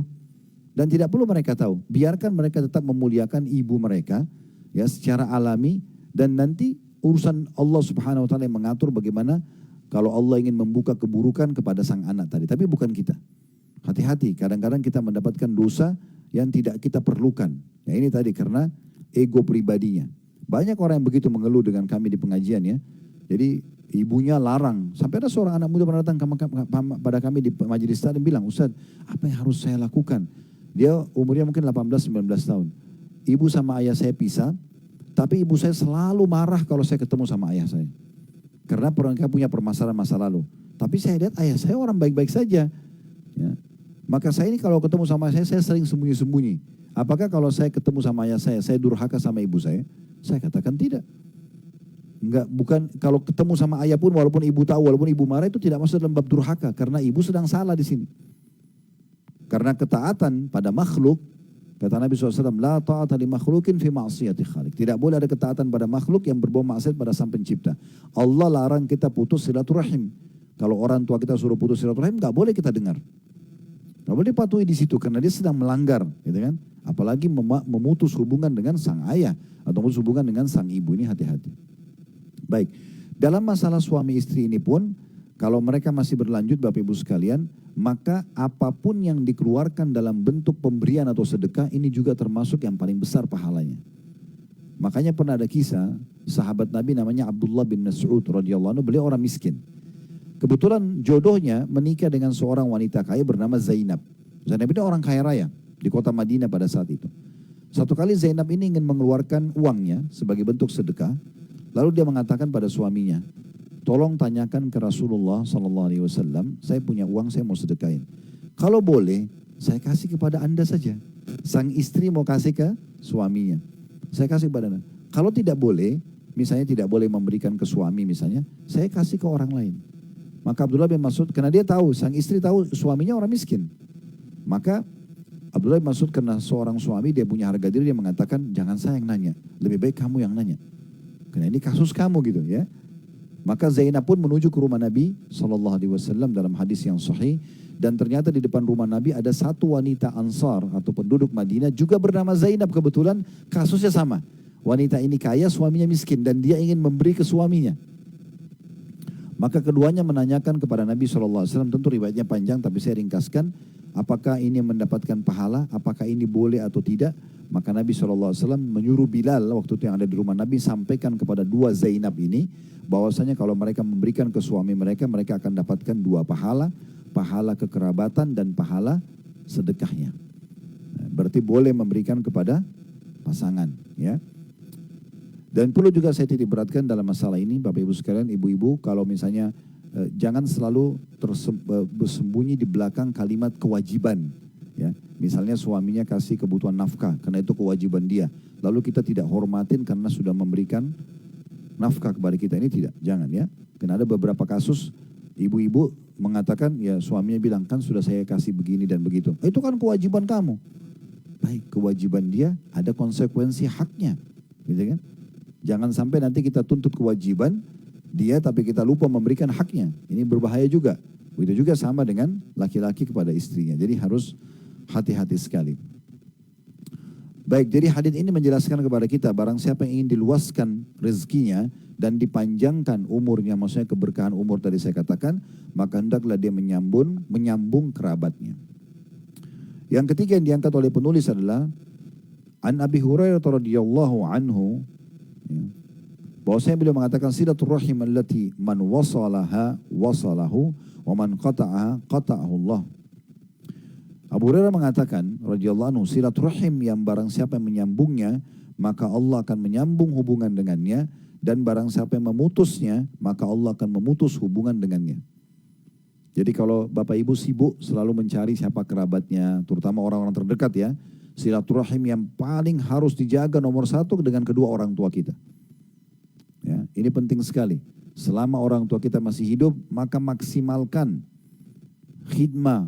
Dan tidak perlu mereka tahu. Biarkan mereka tetap memuliakan ibu mereka, ya secara alami, dan nanti urusan Allah Subhanahu wa taala yang mengatur bagaimana kalau Allah ingin membuka keburukan kepada sang anak tadi, tapi bukan kita. Hati-hati, kadang-kadang kita mendapatkan dosa yang tidak kita perlukan. Ya ini tadi karena ego pribadinya. Banyak orang yang begitu mengeluh dengan kami di pengajian ya. Jadi ibunya larang, sampai ada seorang anak muda pernah datang pada kami di majelis taklim bilang, "Ustaz, apa yang harus saya lakukan?" Dia umurnya mungkin 18-19 tahun. Ibu sama ayah saya pisah, tapi ibu saya selalu marah kalau saya ketemu sama ayah saya. Karena mereka punya permasalahan masa lalu. Tapi saya lihat ayah saya orang baik-baik saja. Ya. Maka saya ini kalau ketemu sama saya sering sembunyi-sembunyi. Apakah kalau saya ketemu sama ayah saya durhaka sama ibu saya? Saya katakan tidak. Enggak, bukan kalau ketemu sama ayah pun walaupun ibu tahu, walaupun ibu marah itu tidak masuk dalam bab durhaka. Karena ibu sedang salah di sini. Karena ketaatan pada makhluk, kata Nabi SAW, la ta'ata li makhlukin fi ma'siyati khalik. Tidak boleh ada ketaatan pada makhluk yang berbau maksiat pada sang pencipta. Allah larang kita putus silaturahim. Kalau orang tua kita suruh putus silaturahim, gak boleh kita dengar. Gak boleh patuhi di situ karena dia sedang melanggar, gitu kan? Apalagi memutus hubungan dengan sang ayah atau memutus hubungan dengan sang ibu, ini hati-hati. Baik, dalam masalah suami istri ini pun, kalau mereka masih berlanjut Bapak Ibu sekalian, maka apapun yang dikeluarkan dalam bentuk pemberian atau sedekah ini juga termasuk yang paling besar pahalanya. Makanya pernah ada kisah sahabat Nabi namanya Abdullah bin Mas'ud radhiyallahu anhu, beliau orang miskin. Kebetulan jodohnya menikah dengan seorang wanita kaya bernama Zainab. Zainab ini orang kaya raya di kota Madinah pada saat itu. Satu kali Zainab ini ingin mengeluarkan uangnya sebagai bentuk sedekah, lalu dia mengatakan pada suaminya, "Tolong tanyakan ke Rasulullah SAW, saya punya uang, saya mau sedekahin. Kalau boleh, saya kasih kepada Anda saja." Sang istri mau kasih ke suaminya. Saya kasih kepada Anda. Kalau tidak boleh, misalnya tidak boleh memberikan ke suami misalnya, saya kasih ke orang lain. Maka Abdullah bin Mas'ud, karena dia tahu, sang istri tahu suaminya orang miskin. Maka Abdullah bin Mas'ud karena seorang suami, dia punya harga diri, dia mengatakan, "Jangan saya yang nanya, lebih baik kamu yang nanya. Karena ini kasus kamu," gitu ya. Maka Zainab pun menuju ke rumah Nabi SAW dalam hadis yang sahih. Dan ternyata di depan rumah Nabi ada satu wanita Ansar atau penduduk Madinah juga bernama Zainab. Kebetulan kasusnya sama. Wanita ini kaya, suaminya miskin dan dia ingin memberi ke suaminya. Maka keduanya menanyakan kepada Nabi SAW, tentu riwayatnya panjang tapi saya ringkaskan. Apakah ini mendapatkan pahala, apakah ini boleh atau tidak. Maka Nabi SAW menyuruh Bilal waktu itu yang ada di rumah Nabi, sampaikan kepada dua Zainab ini, bahwasanya kalau mereka memberikan ke suami mereka, mereka akan dapatkan dua pahala, pahala kekerabatan dan pahala sedekahnya. Berarti boleh memberikan kepada pasangan, ya. Dan perlu juga saya titik beratkan dalam masalah ini, Bapak Ibu sekalian, ibu-ibu, kalau misalnya jangan selalu bersembunyi di belakang kalimat kewajiban. Ya, misalnya suaminya kasih kebutuhan nafkah karena itu kewajiban dia. Lalu kita tidak hormatin karena sudah memberikan nafkah kepada kita, ini tidak, jangan ya. Karena ada beberapa kasus ibu-ibu mengatakan ya suaminya bilang kan sudah saya kasih begini dan begitu. Itu kan kewajiban kamu. Baik, kewajiban dia ada konsekuensi haknya, gitu kan? Jangan sampai nanti kita tuntut kewajiban dia tapi kita lupa memberikan haknya. Ini berbahaya juga. Begitu juga sama dengan laki-laki kepada istrinya. Jadi harus hati-hati sekali. Baik, jadi hadis ini menjelaskan kepada kita barang siapa yang ingin diluaskan rezekinya dan dipanjangkan umurnya, maksudnya keberkahan umur tadi saya katakan, maka hendaklah dia menyambung kerabatnya. Yang ketiga yang diangkat oleh penulis adalah An Abi Hurairah radhiyallahu anhu, ya, bahwasanya beliau mengatakan silaturrahim allati man wasalaha wasalahu wa man qata'aha qata'ahu Allah. Abu Hurairah mengatakan radhiyallahu anhu, silaturahim yang barang siapa yang menyambungnya maka Allah akan menyambung hubungan dengannya, dan barang siapa yang memutusnya maka Allah akan memutus hubungan dengannya. Jadi kalau Bapak Ibu sibuk selalu mencari siapa kerabatnya, terutama orang-orang terdekat ya, silaturahim yang paling harus dijaga nomor satu dengan kedua orang tua kita. Ya, ini penting sekali. Selama orang tua kita masih hidup maka maksimalkan khidmah,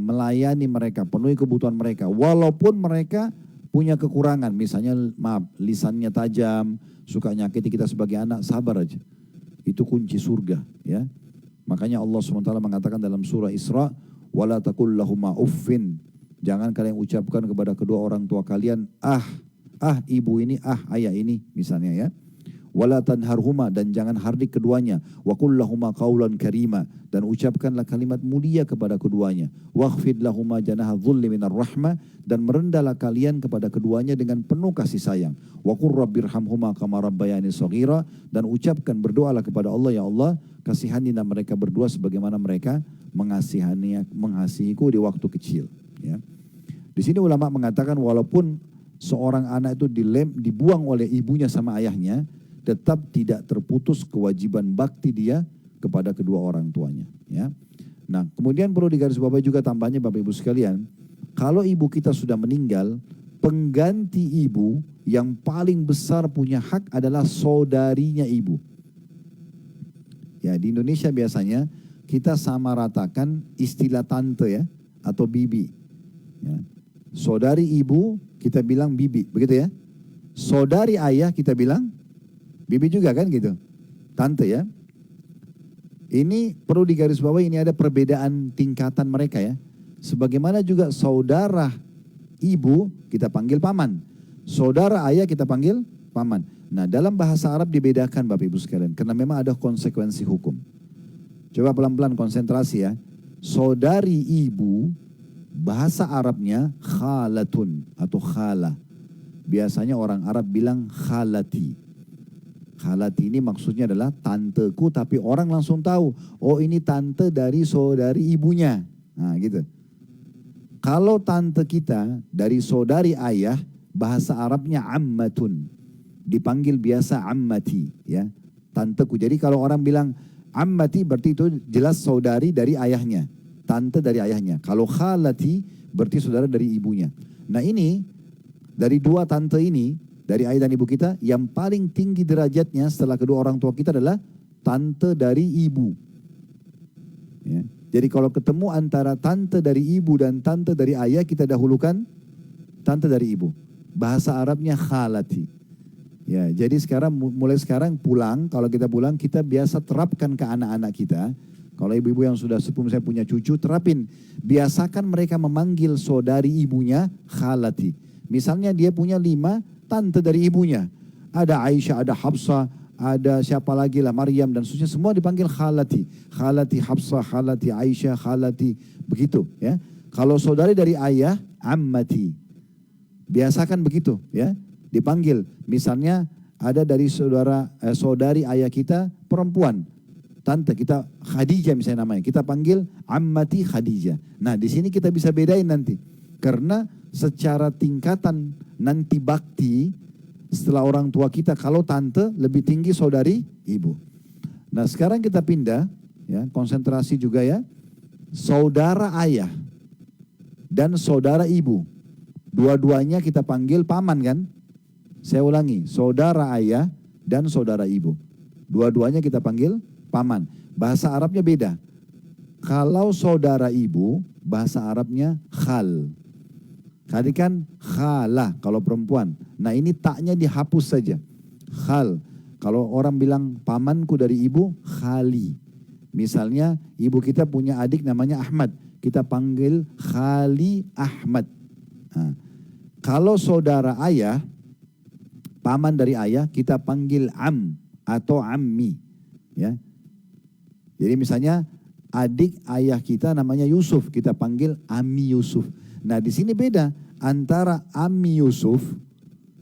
melayani mereka, penuhi kebutuhan mereka. Walaupun mereka punya kekurangan, misalnya maaf, lisannya tajam, suka nyakiti kita sebagai anak, sabar aja. Itu kunci surga. Ya. Makanya Allah SWT mengatakan dalam surah Isra, wala taqul lahuma uffin. Jangan kalian ucapkan kepada kedua orang tua kalian, ibu ini, ayah ini, misalnya ya. Wala tanharhuma, dan jangan hardik keduanya. Wa qul lahuma qawlan karima, dan ucapkanlah kalimat mulia kepada keduanya. Wakhfid lahuma janaha dhulli minar rahmah, dan merendahlah kalian kepada keduanya dengan penuh kasih sayang. Wa qur rabbirhamhuma kama rabbayani shaghira, dan ucapkan berdoalah kepada Allah, ya Allah kasihanilah mereka berdua sebagaimana mereka mengasihiku di waktu kecil. Ya. Di sini ulama mengatakan walaupun seorang anak itu dibuang oleh ibunya sama ayahnya, tetap tidak terputus kewajiban bakti dia kepada kedua orang tuanya. Ya. Nah, kemudian perlu digarisbawahi juga tambahnya Bapak Ibu sekalian, kalau ibu kita sudah meninggal, pengganti ibu yang paling besar punya hak adalah saudarinya ibu. Ya, di Indonesia biasanya kita sama ratakan istilah tante ya, atau bibi. Ya. Saudari ibu kita bilang bibi, begitu ya. Saudari ayah kita bilang bibi juga kan gitu, tante ya. Ini perlu digarisbawahi, ini ada perbedaan tingkatan mereka ya. Sebagaimana juga saudara ibu kita panggil paman, saudara ayah kita panggil paman. Nah, dalam bahasa Arab dibedakan Bapak Ibu sekalian, karena memang ada konsekuensi hukum. Coba pelan-pelan konsentrasi ya. Saudari ibu, bahasa Arabnya khalatun atau khala. Biasanya orang Arab bilang khalati. Khalati ini maksudnya adalah tanteku, tapi orang langsung tahu, oh ini tante dari saudari ibunya. Nah gitu. Kalau tante kita dari saudari ayah, bahasa Arabnya ammatun. Dipanggil biasa ammati, ya, tanteku. Jadi kalau orang bilang ammati berarti itu jelas saudari dari ayahnya, tante dari ayahnya. Kalau khalati berarti saudara dari ibunya. Nah ini, dari dua tante ini, dari ayah dan ibu kita, yang paling tinggi derajatnya setelah kedua orang tua kita adalah tante dari ibu. Ya. Jadi kalau ketemu antara tante dari ibu dan tante dari ayah, kita dahulukan tante dari ibu. Bahasa Arabnya khalati. Ya, jadi mulai sekarang pulang, kalau kita pulang kita biasa terapkan ke anak-anak kita. Kalau ibu-ibu yang sudah sepuh misalnya punya cucu, terapin. Biasakan mereka memanggil saudari ibunya khalati. Misalnya dia punya 5 tante dari ibunya. Ada Aisyah, ada Hafsah, ada siapa lagi lah, Maryam dan seterusnya, semua dipanggil khalati. Khalati Hafsah, khalati Aisyah, khalati, begitu ya. Kalau saudari dari ayah, ammati. Biasakan begitu ya, dipanggil. Misalnya ada dari saudari ayah kita perempuan, tante kita Khadijah misalnya namanya, kita panggil ammati Khadijah. Nah di sini kita bisa bedain nanti, karena secara tingkatan nanti bakti setelah orang tua kita, kalau tante lebih tinggi saudari ibu. Nah sekarang kita pindah ya, konsentrasi juga ya, saudara ayah. dan saudara ibu. Dua-duanya kita panggil paman kan? Saya ulangi, saudara ayah dan saudara ibu. Dua-duanya kita panggil paman. Bahasa Arabnya beda. Kalau saudara ibu, bahasa Arabnya khal. Tadi kan khalah kalau perempuan. Nah ini taknya dihapus saja. Khal. Kalau orang bilang pamanku dari ibu, khali. Misalnya ibu kita punya adik namanya Ahmad. Kita panggil Khali Ahmad. Nah, kalau saudara ayah, paman dari ayah, kita panggil am atau ammi. Ya. Jadi misalnya adik ayah kita namanya Yusuf, kita panggil Ami Yusuf. Nah di sini beda antara Ami Yusuf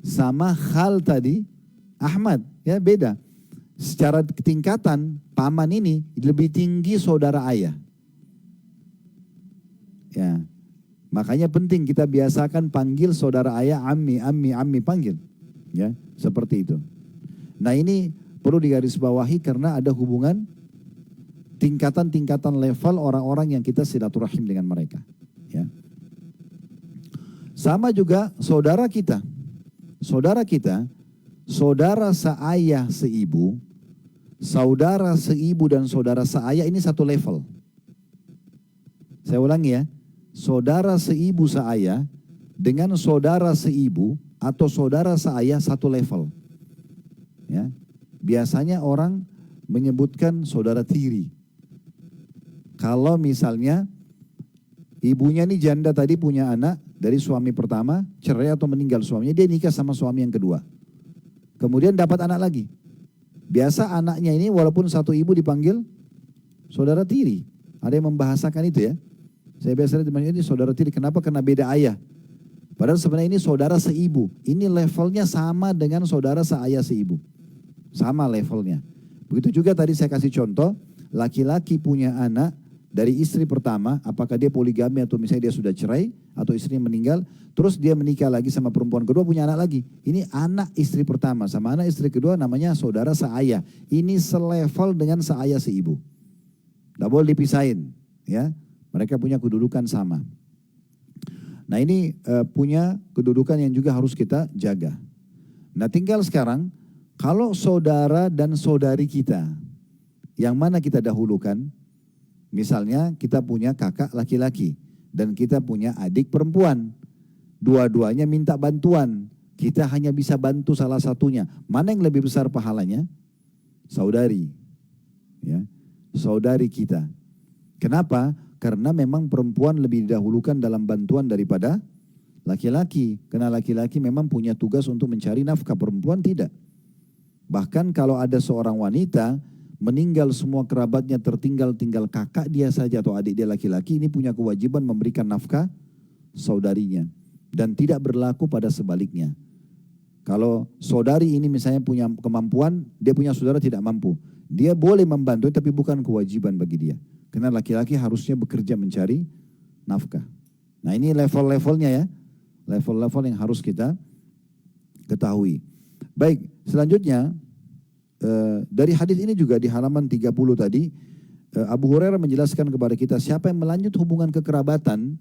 sama Khal tadi Ahmad, ya beda. Secara tingkatan paman ini lebih tinggi saudara ayah. Ya, makanya penting kita biasakan panggil saudara ayah Ammi, Ammi, Ammi panggil, ya seperti itu. Nah ini perlu digarisbawahi karena ada hubungan tingkatan-tingkatan level orang-orang yang kita silaturahim dengan mereka. Ya. Sama juga saudara kita. Saudara kita, saudara seayah seibu, saudara seibu dan saudara seayah ini satu level. Saya ulangi ya. Saudara seibu seayah dengan saudara seibu atau saudara seayah satu level. Ya. Biasanya orang menyebutkan saudara tiri. Kalau misalnya ibunya nih janda tadi punya anak dari suami pertama, cerai atau meninggal suaminya, dia nikah sama suami yang kedua. Kemudian dapat anak lagi. Biasa anaknya ini walaupun satu ibu dipanggil saudara tiri. Ada yang membahasakan itu ya. Saya biasanya teman ini saudara tiri. Kenapa? Karena beda ayah. Padahal sebenarnya ini saudara seibu. Ini levelnya sama dengan saudara seayah seibu. Sama levelnya. Begitu juga tadi saya kasih contoh, laki-laki punya anak dari istri pertama, apakah dia poligami atau misalnya dia sudah cerai atau istrinya meninggal, terus dia menikah lagi sama perempuan kedua punya anak lagi. Ini anak istri pertama sama anak istri kedua namanya saudara seayah. Ini selevel dengan seayah seibu. Tidak boleh dipisahin, ya. Mereka punya kedudukan sama. Nah ini punya kedudukan yang juga harus kita jaga. Nah tinggal sekarang, kalau saudara dan saudari kita, yang mana kita dahulukan? Misalnya kita punya kakak laki-laki dan kita punya adik perempuan. Dua-duanya minta bantuan. Kita hanya bisa bantu salah satunya. Mana yang lebih besar pahalanya? Saudari. Ya, saudari kita. Kenapa? Karena memang perempuan lebih didahulukan dalam bantuan daripada laki-laki. Karena laki-laki memang punya tugas untuk mencari nafkah, perempuan tidak. Bahkan kalau ada seorang wanita meninggal semua kerabatnya tinggal kakak dia saja atau adik dia laki-laki, ini punya kewajiban memberikan nafkah saudarinya. Dan tidak berlaku pada sebaliknya. Kalau saudari ini misalnya punya kemampuan, dia punya saudara tidak mampu. Dia boleh membantu tapi bukan kewajiban bagi dia. Karena laki-laki harusnya bekerja mencari nafkah. Nah ini level-levelnya ya. Level-level yang harus kita ketahui. Baik, selanjutnya dari hadis ini juga di halaman 30 tadi, Abu Hurairah menjelaskan kepada kita, siapa yang melanjut hubungan kekerabatan,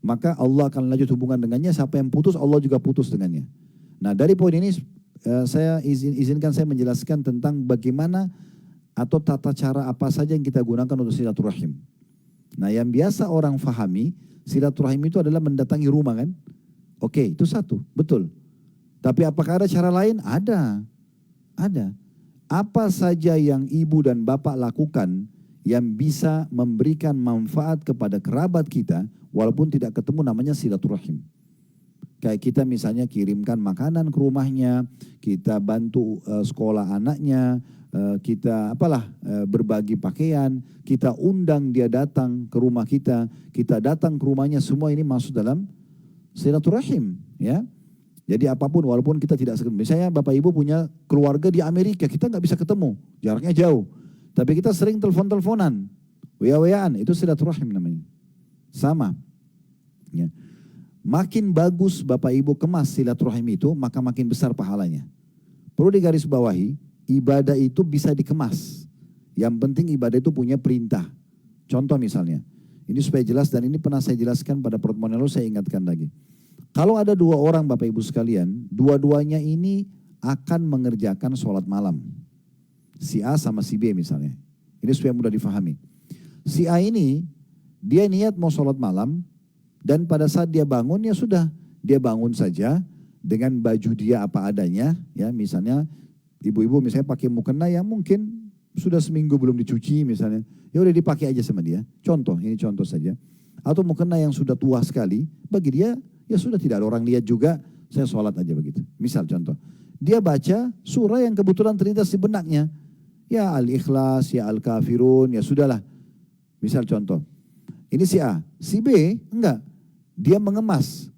maka Allah akan lanjut hubungan dengannya, siapa yang putus, Allah juga putus dengannya. Nah dari poin ini, saya izinkan saya menjelaskan tentang bagaimana atau tata cara apa saja yang kita gunakan untuk silaturahim. Nah yang biasa orang fahami, silaturahim itu adalah mendatangi rumah kan? Oke, itu satu, betul. Tapi apakah ada cara lain? Ada. Ada. Apa saja yang ibu dan bapak lakukan yang bisa memberikan manfaat kepada kerabat kita, walaupun tidak ketemu, namanya silaturahim. Kayak kita misalnya kirimkan makanan ke rumahnya, kita bantu sekolah anaknya, kita berbagi pakaian, kita undang dia datang ke rumah kita datang ke rumahnya, semua ini masuk dalam silaturahim, ya. Jadi apapun, walaupun kita tidak ketemu. Misalnya Bapak Ibu punya keluarga di Amerika, kita nggak bisa ketemu, jaraknya jauh. Tapi kita sering telepon-teleponan, wa-waan, itu silaturahim namanya. Sama. Ya. Makin bagus Bapak Ibu kemas silaturahim itu, maka makin besar pahalanya. Perlu digarisbawahi, ibadah itu bisa dikemas. Yang penting ibadah itu punya perintah. Contoh misalnya, Ini supaya jelas dan ini pernah saya jelaskan pada pertemuan lalu, saya ingatkan lagi. Kalau ada dua orang Bapak Ibu sekalian, dua-duanya ini akan mengerjakan sholat malam. Si A sama si B misalnya. Ini supaya mudah difahami. Si A ini, dia niat mau sholat malam, dan pada saat dia bangun ya sudah, dia bangun saja dengan baju dia apa adanya, ya misalnya ibu-ibu misalnya pakai mukena yang mungkin sudah seminggu belum dicuci misalnya, ya udah dipakai aja sama dia. Contoh, ini contoh saja. Atau mukena yang sudah tua sekali, bagi dia ya sudah tidak ada orang lihat juga, saya sholat aja begitu. Misal contoh, dia baca surah yang kebetulan terlintas di benaknya, ya Al-Ikhlas, ya Al-Kafirun, ya sudahlah. Misal contoh, ini si A, si B enggak, dia mengemas.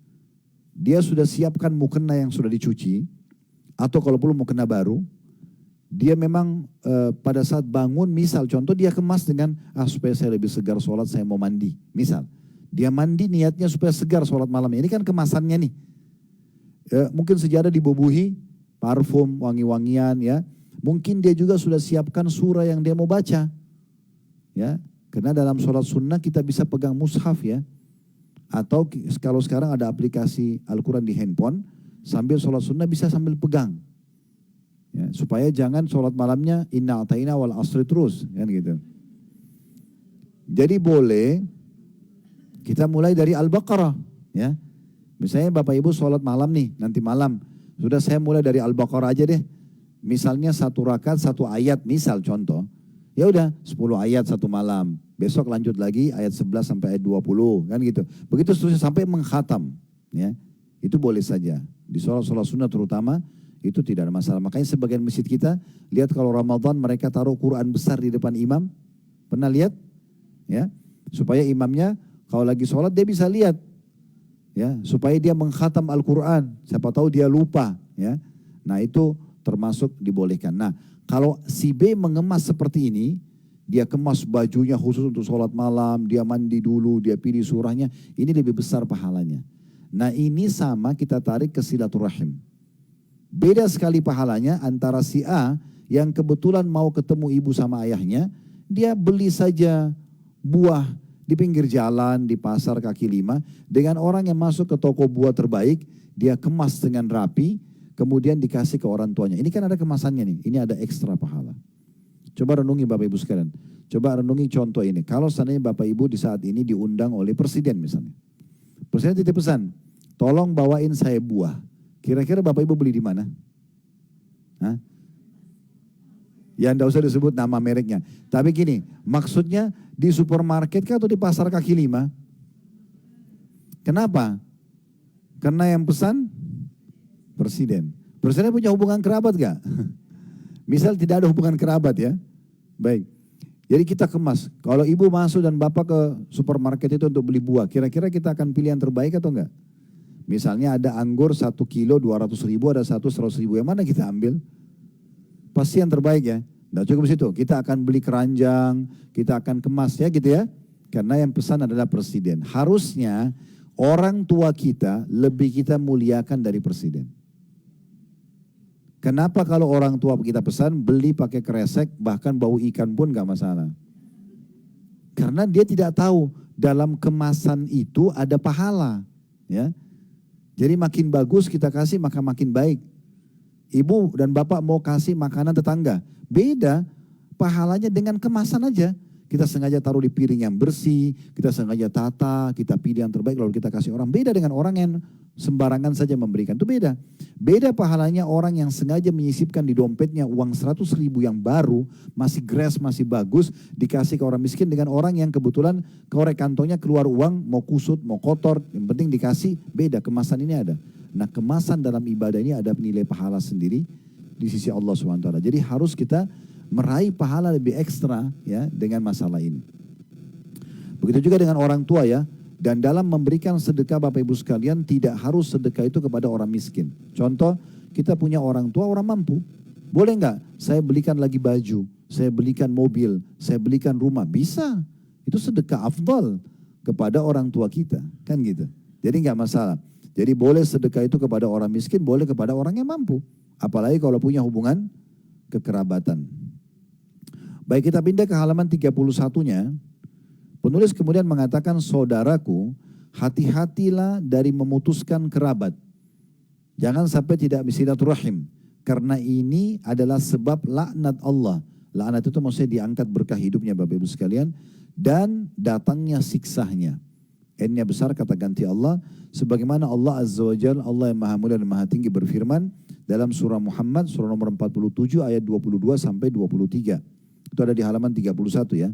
Dia sudah siapkan mukena yang sudah dicuci, atau kalau perlu mukena baru. Dia memang pada saat bangun, misal contoh dia kemas dengan, supaya saya lebih segar sholat, saya mau mandi. Misal, dia mandi niatnya supaya segar sholat malamnya. Ini kan kemasannya nih. Mungkin sejadah dibubuhi, parfum, wangi-wangian ya. Mungkin dia juga sudah siapkan surah yang dia mau baca. Ya, karena dalam sholat sunnah kita bisa pegang mushaf ya. Atau kalau sekarang ada aplikasi Al-Quran di handphone, sambil sholat sunnah bisa sambil pegang. Ya, supaya jangan sholat malamnya inna ataina wal asri terus kan gitu. Jadi boleh kita mulai dari Al-Baqarah ya. Misalnya Bapak Ibu sholat malam nih, nanti malam sudah saya mulai dari Al-Baqarah aja deh. Misalnya 1 rakaat 1 ayat misal contoh. Ya udah 10 ayat 1 malam. Besok lanjut lagi ayat 11 sampai ayat 20 kan gitu. Begitu seterusnya sampai mengkhatam ya. Itu boleh saja. Di sholat-sholat sunnah terutama itu tidak ada masalah. Makanya sebagian masjid kita, lihat kalau Ramadan mereka taruh Quran besar di depan imam. Pernah lihat? Ya, supaya imamnya kalau lagi sholat dia bisa lihat. Ya, supaya dia mengkhatam Al-Quran. Siapa tahu dia lupa. Ya, nah itu termasuk dibolehkan. Nah, kalau si B mengemas seperti ini, dia kemas bajunya khusus untuk sholat malam, dia mandi dulu, dia pilih surahnya, ini lebih besar pahalanya. Nah ini sama kita tarik ke silaturahim. Beda sekali pahalanya antara si A yang kebetulan mau ketemu ibu sama ayahnya, dia beli saja buah di pinggir jalan, di pasar kaki 5, dengan orang yang masuk ke toko buah terbaik, dia kemas dengan rapi, kemudian dikasih ke orang tuanya. Ini kan ada kemasannya nih, ini ada ekstra pahala. Coba renungi Bapak Ibu sekalian, coba renungi contoh ini. Kalau seandainya Bapak Ibu di saat ini diundang oleh presiden misalnya. Presiden titip pesan, tolong bawain saya buah. Kira-kira Bapak Ibu beli di mana? Hah? Ya enggak usah disebut nama mereknya. Tapi gini, maksudnya di supermarket kah atau di pasar kaki 5? Kenapa? Karena yang pesan presiden. Presiden punya hubungan kerabat gak? Misal tidak ada hubungan kerabat ya. Baik. Jadi kita kemas. Kalau ibu masuk dan bapak ke supermarket itu untuk beli buah, kira-kira kita akan pilih yang terbaik atau enggak? Misalnya ada anggur 1 kilo 200.000, ada 100.000. Yang mana kita ambil? Pasti yang terbaik ya. Nggak cukup situ. Kita akan beli keranjang, kita akan kemas ya gitu ya. Karena yang pesan adalah presiden. Harusnya orang tua kita lebih kita muliakan dari presiden. Kenapa kalau orang tua kita pesan beli pakai kresek, bahkan bau ikan pun nggak masalah. Karena dia tidak tahu dalam kemasan itu ada pahala. Ya. Jadi makin bagus kita kasih maka makin baik. Ibu dan bapak mau kasih makanan tetangga, beda pahalanya dengan kemasan aja. Kita sengaja taruh di piring yang bersih, kita sengaja tata, kita pilih yang terbaik lalu kita kasih orang. Beda dengan orang yang sembarangan saja memberikan, itu beda. Beda pahalanya orang yang sengaja menyisipkan di dompetnya uang 100.000 yang baru, masih gres, masih bagus, dikasih ke orang miskin dengan orang yang kebetulan korek kantongnya keluar uang, mau kusut, mau kotor, yang penting dikasih, beda, kemasan ini ada. Nah kemasan dalam ibadah ini ada nilai pahala sendiri di sisi Allah SWT. Jadi harus kita meraih pahala lebih ekstra ya dengan masalah ini. Begitu juga dengan orang tua ya. Dan dalam memberikan sedekah Bapak Ibu sekalian tidak harus sedekah itu kepada orang miskin. Contoh kita punya orang tua orang mampu. Boleh nggak saya belikan lagi baju, saya belikan mobil, saya belikan rumah. Bisa. Itu sedekah afdal kepada orang tua kita. Kan gitu. Jadi nggak masalah. Jadi boleh sedekah itu kepada orang miskin, boleh kepada orang yang mampu. Apalagi kalau punya hubungan kekerabatan. Baik kita pindah ke halaman 31-nya. Penulis kemudian mengatakan, saudaraku, hati-hatilah dari memutuskan kerabat. Jangan sampai tidak bersilaturahim. Karena ini adalah sebab laknat Allah. Laknat itu maksudnya diangkat berkah hidupnya Bapak Ibu sekalian. Dan datangnya siksanya. N-nya besar kata ganti Allah. Sebagaimana Allah Azza wa Jalla, Allah yang maha mulia dan maha tinggi berfirman. Dalam surah Muhammad, surah nomor 47 ayat 22 sampai 23. Itu ada di halaman 31 ya.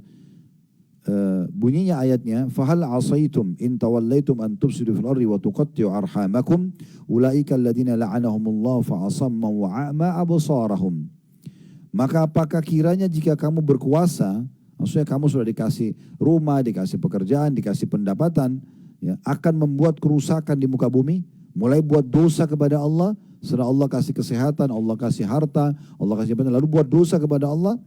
Bunyinya ayatnya, fahal asaitum in tawallaitum an tufsidu fil ardi wa tuqatti'u arhamakum ulaika alladziina la'anahumullahu fa asamma wa a'ma absarahum. Maka apakah kiranya jika kamu berkuasa, maksudnya kamu sudah dikasih rumah, dikasih pekerjaan, dikasih pendapatan, ya, akan membuat kerusakan di muka bumi, mulai buat dosa kepada Allah, setelah Allah kasih kesehatan, Allah kasih harta, Allah kasih apa, lalu buat dosa kepada Allah.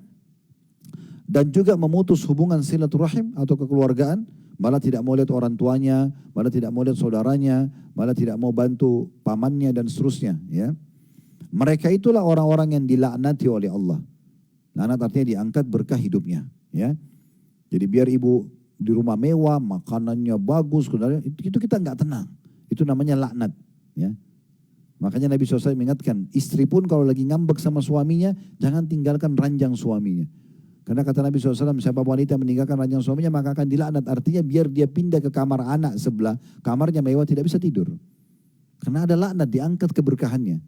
Dan juga memutus hubungan silaturahim atau kekeluargaan, malah tidak mau lihat orang tuanya, malah tidak mau lihat saudaranya, malah tidak mau bantu pamannya dan seterusnya. Ya, mereka itulah orang-orang yang dilaknati oleh Allah. Laknat artinya diangkat berkah hidupnya. Ya, jadi biar ibu di rumah mewah, makanannya bagus, itu kita nggak tenang. Itu namanya laknat. Ya, makanya Nabi SAW mengingatkan, istri pun kalau lagi ngambek sama suaminya, jangan tinggalkan ranjang suaminya. Karena kata Nabi SAW, siapa wanita meninggalkan ranjang suaminya maka akan dilaknat. Artinya biar dia pindah ke kamar anak sebelah, kamarnya mewah tidak bisa tidur. Karena ada laknat, diangkat keberkahannya.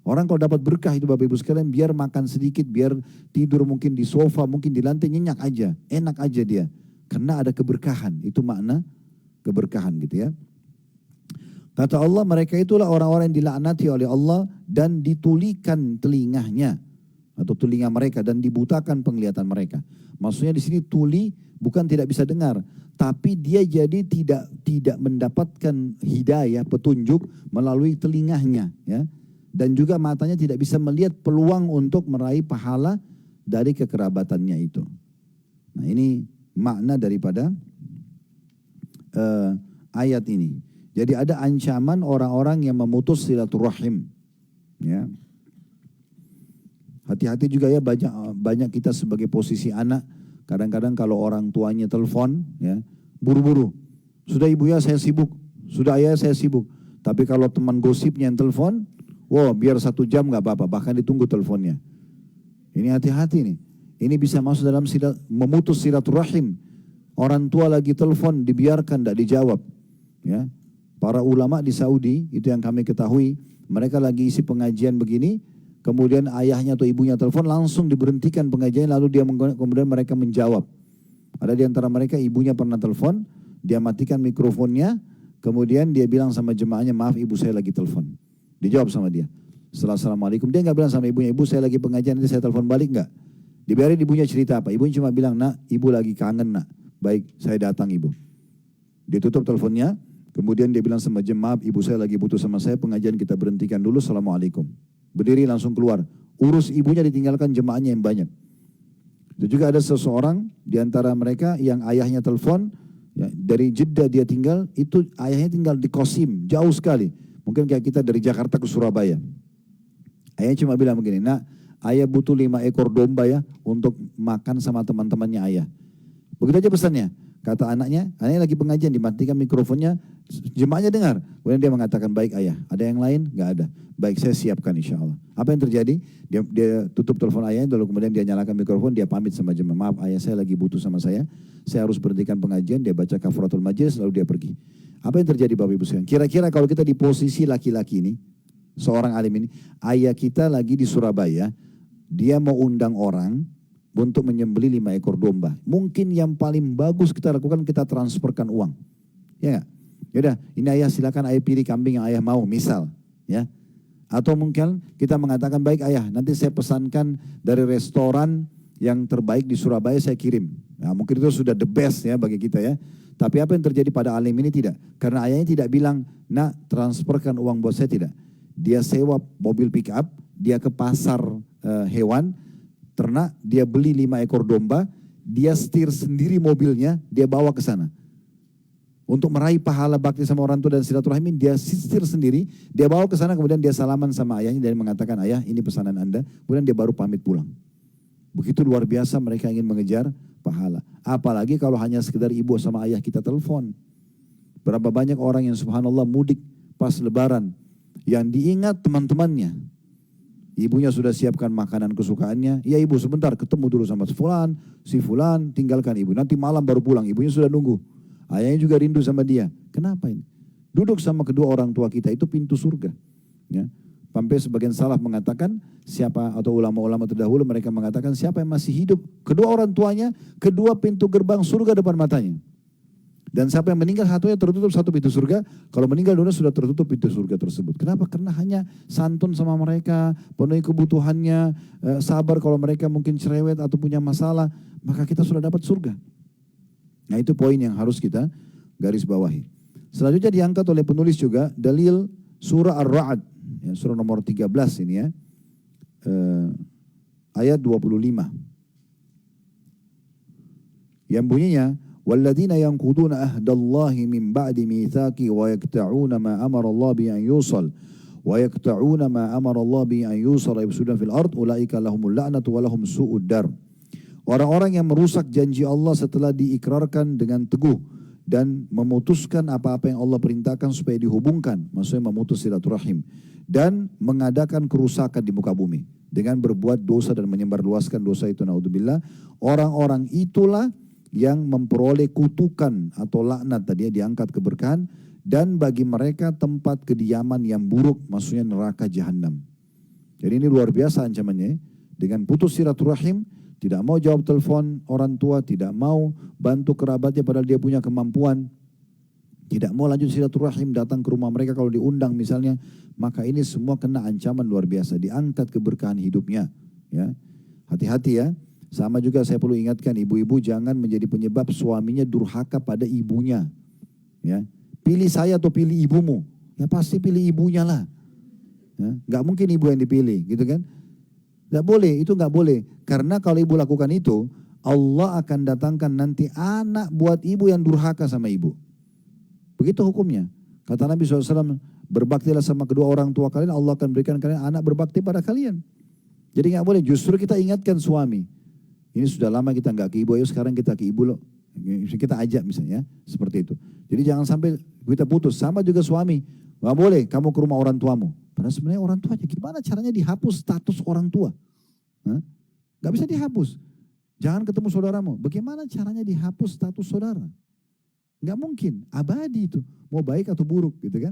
Orang kalau dapat berkah itu Bapak Ibu sekalian, biar makan sedikit, biar tidur mungkin di sofa, mungkin di lantai, nyenyak aja, enak aja dia. Karena ada keberkahan, itu makna keberkahan gitu ya. Kata Allah, mereka itulah orang-orang yang dilaknati oleh Allah dan ditulikan telinganya. Atau telinga mereka dan dibutakan penglihatan mereka. Maksudnya di sini tuli bukan tidak bisa dengar, tapi dia jadi tidak mendapatkan hidayah, petunjuk melalui telinganya, ya. Dan juga matanya tidak bisa melihat peluang untuk meraih pahala dari kekerabatannya itu. Nah, ini makna daripada ayat ini. Jadi ada ancaman orang-orang yang memutus silaturahim, ya. Hati-hati juga ya, banyak kita sebagai posisi anak, kadang-kadang kalau orang tuanya telepon, ya, buru-buru. Sudah ibu ya saya sibuk, sudah ayah saya sibuk. Tapi kalau teman gosipnya yang telepon, wow biar 1 jam nggak apa-apa, bahkan ditunggu teleponnya. Ini hati-hati nih, ini bisa masuk dalam memutus silaturahim. Orang tua lagi telepon, dibiarkan, tidak dijawab. Ya, para ulama di Saudi, itu yang kami ketahui, mereka lagi isi pengajian begini, kemudian ayahnya atau ibunya telepon, langsung diberhentikan pengajian, lalu kemudian mereka menjawab. Ada di antara mereka ibunya pernah telepon, dia matikan mikrofonnya, kemudian dia bilang sama jemaahnya, maaf ibu saya lagi telepon. Dijawab sama dia. Setelah assalamualaikum, dia nggak bilang sama ibunya, ibu saya lagi pengajian, nanti saya telepon balik nggak? Dibiarin ibunya cerita apa? Ibunya cuma bilang, nak ibu lagi kangen nak. Baik, saya datang ibu. Dia tutup teleponnya, kemudian dia bilang sama jemaah, maaf ibu saya lagi butuh sama saya, pengajian kita berhentikan dulu, assalamualaikum. Berdiri langsung keluar. Urus ibunya, ditinggalkan jemaahnya yang banyak. Itu juga ada seseorang di antara mereka yang ayahnya telepon, ya, dari Jeddah dia tinggal, itu ayahnya tinggal di Qasim, jauh sekali. Mungkin kayak kita dari Jakarta ke Surabaya. Ayahnya cuma bilang begini, nak ayah butuh 5 ekor domba ya untuk makan sama teman-temannya ayah. Begitu aja pesannya. Kata anaknya lagi pengajian, dimatikan mikrofonnya, jemaahnya dengar. Kemudian dia mengatakan, baik ayah, ada yang lain? Gak ada. Baik, saya siapkan insya Allah. Apa yang terjadi? Dia tutup telepon ayahnya, lalu kemudian dia nyalakan mikrofon, dia pamit sama jemaah. Maaf ayah, saya lagi butuh sama saya harus berhentikan pengajian, dia baca kafaratul majlis, lalu dia pergi. Apa yang terjadi Bapak Ibu sekalian? Kira-kira kalau kita di posisi laki-laki ini, seorang alim ini, ayah kita lagi di Surabaya, dia mau undang orang untuk menyembelih 5 ekor domba. Mungkin yang paling bagus kita lakukan, kita transferkan uang. Ya gak? Yaudah, ini ayah silakan ayah pilih kambing yang ayah mau, misal. Ya. Atau mungkin kita mengatakan, baik ayah, nanti saya pesankan dari restoran yang terbaik di Surabaya saya kirim. Nah, mungkin itu sudah the best ya bagi kita ya. Tapi apa yang terjadi pada alim ini tidak. Karena ayahnya tidak bilang, nak transferkan uang buat saya, tidak. Dia sewa mobil pick up, dia ke pasar hewan, ternak, dia beli 5 ekor domba, dia setir sendiri mobilnya, dia bawa ke sana. Untuk meraih pahala bakti sama orang tua dan silaturahmi, dia setir sendiri, dia bawa ke sana, kemudian dia salaman sama ayahnya dan mengatakan, ayah ini pesanan Anda, kemudian dia baru pamit pulang. Begitu luar biasa mereka ingin mengejar pahala. Apalagi kalau hanya sekedar ibu sama ayah kita telepon. Berapa banyak orang yang subhanallah mudik pas lebaran. Yang diingat teman-temannya. Ibunya sudah siapkan makanan kesukaannya. Ya ibu sebentar ketemu dulu sama si fulan tinggalkan ibu. Nanti malam baru pulang, ibunya sudah nunggu. Ayahnya juga rindu sama dia. Kenapa ini? Duduk sama kedua orang tua kita itu pintu surga. Ya. Sampai sebagian salaf mengatakan siapa atau ulama-ulama terdahulu mereka mengatakan siapa yang masih hidup kedua orang tuanya, kedua pintu gerbang surga depan matanya. Dan siapa yang meninggal satunya tertutup satu pintu surga, kalau meninggal dunia sudah tertutup pintu surga tersebut. Kenapa? Karena hanya santun sama mereka, penuhi kebutuhannya, sabar kalau mereka mungkin cerewet atau punya masalah, maka kita sudah dapat surga. Nah itu poin yang harus kita garis bawahi. Selanjutnya diangkat oleh penulis juga dalil surah Ar-Ra'd, ya, surah nomor 13 ini ya, ayat 25. Yang bunyinya, وَالَّذِينَ يَنْقُضُونَ أَهْدَ اللَّهِ مِنْ بَعْدِ مِيثَاقِهِ وَيَقْطَعُونَ مَا أَمَرَ اللَّهُ بِأَنْ يُوصَلَ وَيَقْطَعُونَ مَا أَمَرَ اللَّهُ بِأَنْ يُوصَلَ وَيُفْسِدُونَ فِي الْأَرْضِ أُولَئِكَ لَهُمُ اللَّعْنَةُ وَلَهُمْ سُوءُ الدَّارِ. Orang-orang yang merusak janji Allah setelah diikrarkan dengan teguh dan memutuskan apa-apa yang Allah perintahkan supaya dihubungkan, maksudnya memutus silaturahim, dan mengadakan kerusakan di muka bumi dengan berbuat dosa dan menyebarluaskan dosa itu, naudzubillah. Orang-orang itulah yang memperoleh kutukan atau laknat, tadi diangkat keberkahan, dan bagi mereka tempat kediaman yang buruk, maksudnya neraka jahanam. Jadi ini luar biasa ancamannya. Dengan putus silaturahim, tidak mau jawab telepon orang tua, tidak mau bantu kerabatnya padahal dia punya kemampuan, tidak mau lanjut silaturahim, datang ke rumah mereka kalau diundang misalnya, maka ini semua kena ancaman luar biasa, diangkat keberkahan hidupnya. Ya, hati-hati ya. Sama juga saya perlu ingatkan ibu-ibu jangan menjadi penyebab suaminya durhaka pada ibunya. Ya, pilih saya atau pilih ibumu? Ya pasti pilih ibunya lah. Ya, nggak mungkin ibu yang dipilih, gitu kan? Nggak boleh, itu nggak boleh. Karena kalau ibu lakukan itu, Allah akan datangkan nanti anak buat ibu yang durhaka sama ibu. Begitu hukumnya. Kata Nabi SAW, berbaktilah sama kedua orang tua kalian, Allah akan berikan kalian anak berbakti pada kalian. Jadi nggak boleh, justru kita ingatkan suami. Ini sudah lama kita nggak ke ibu, ayo sekarang kita ke ibu loh. Kita ajak misalnya, seperti itu. Jadi jangan sampai kita putus. Sama juga suami, nggak boleh kamu ke rumah orang tuamu. Padahal sebenarnya orang tuanya, gimana caranya dihapus status orang tua? Nggak bisa dihapus. Jangan ketemu saudaramu. Bagaimana caranya dihapus status saudara? Nggak mungkin, abadi itu. Mau baik atau buruk gitu kan.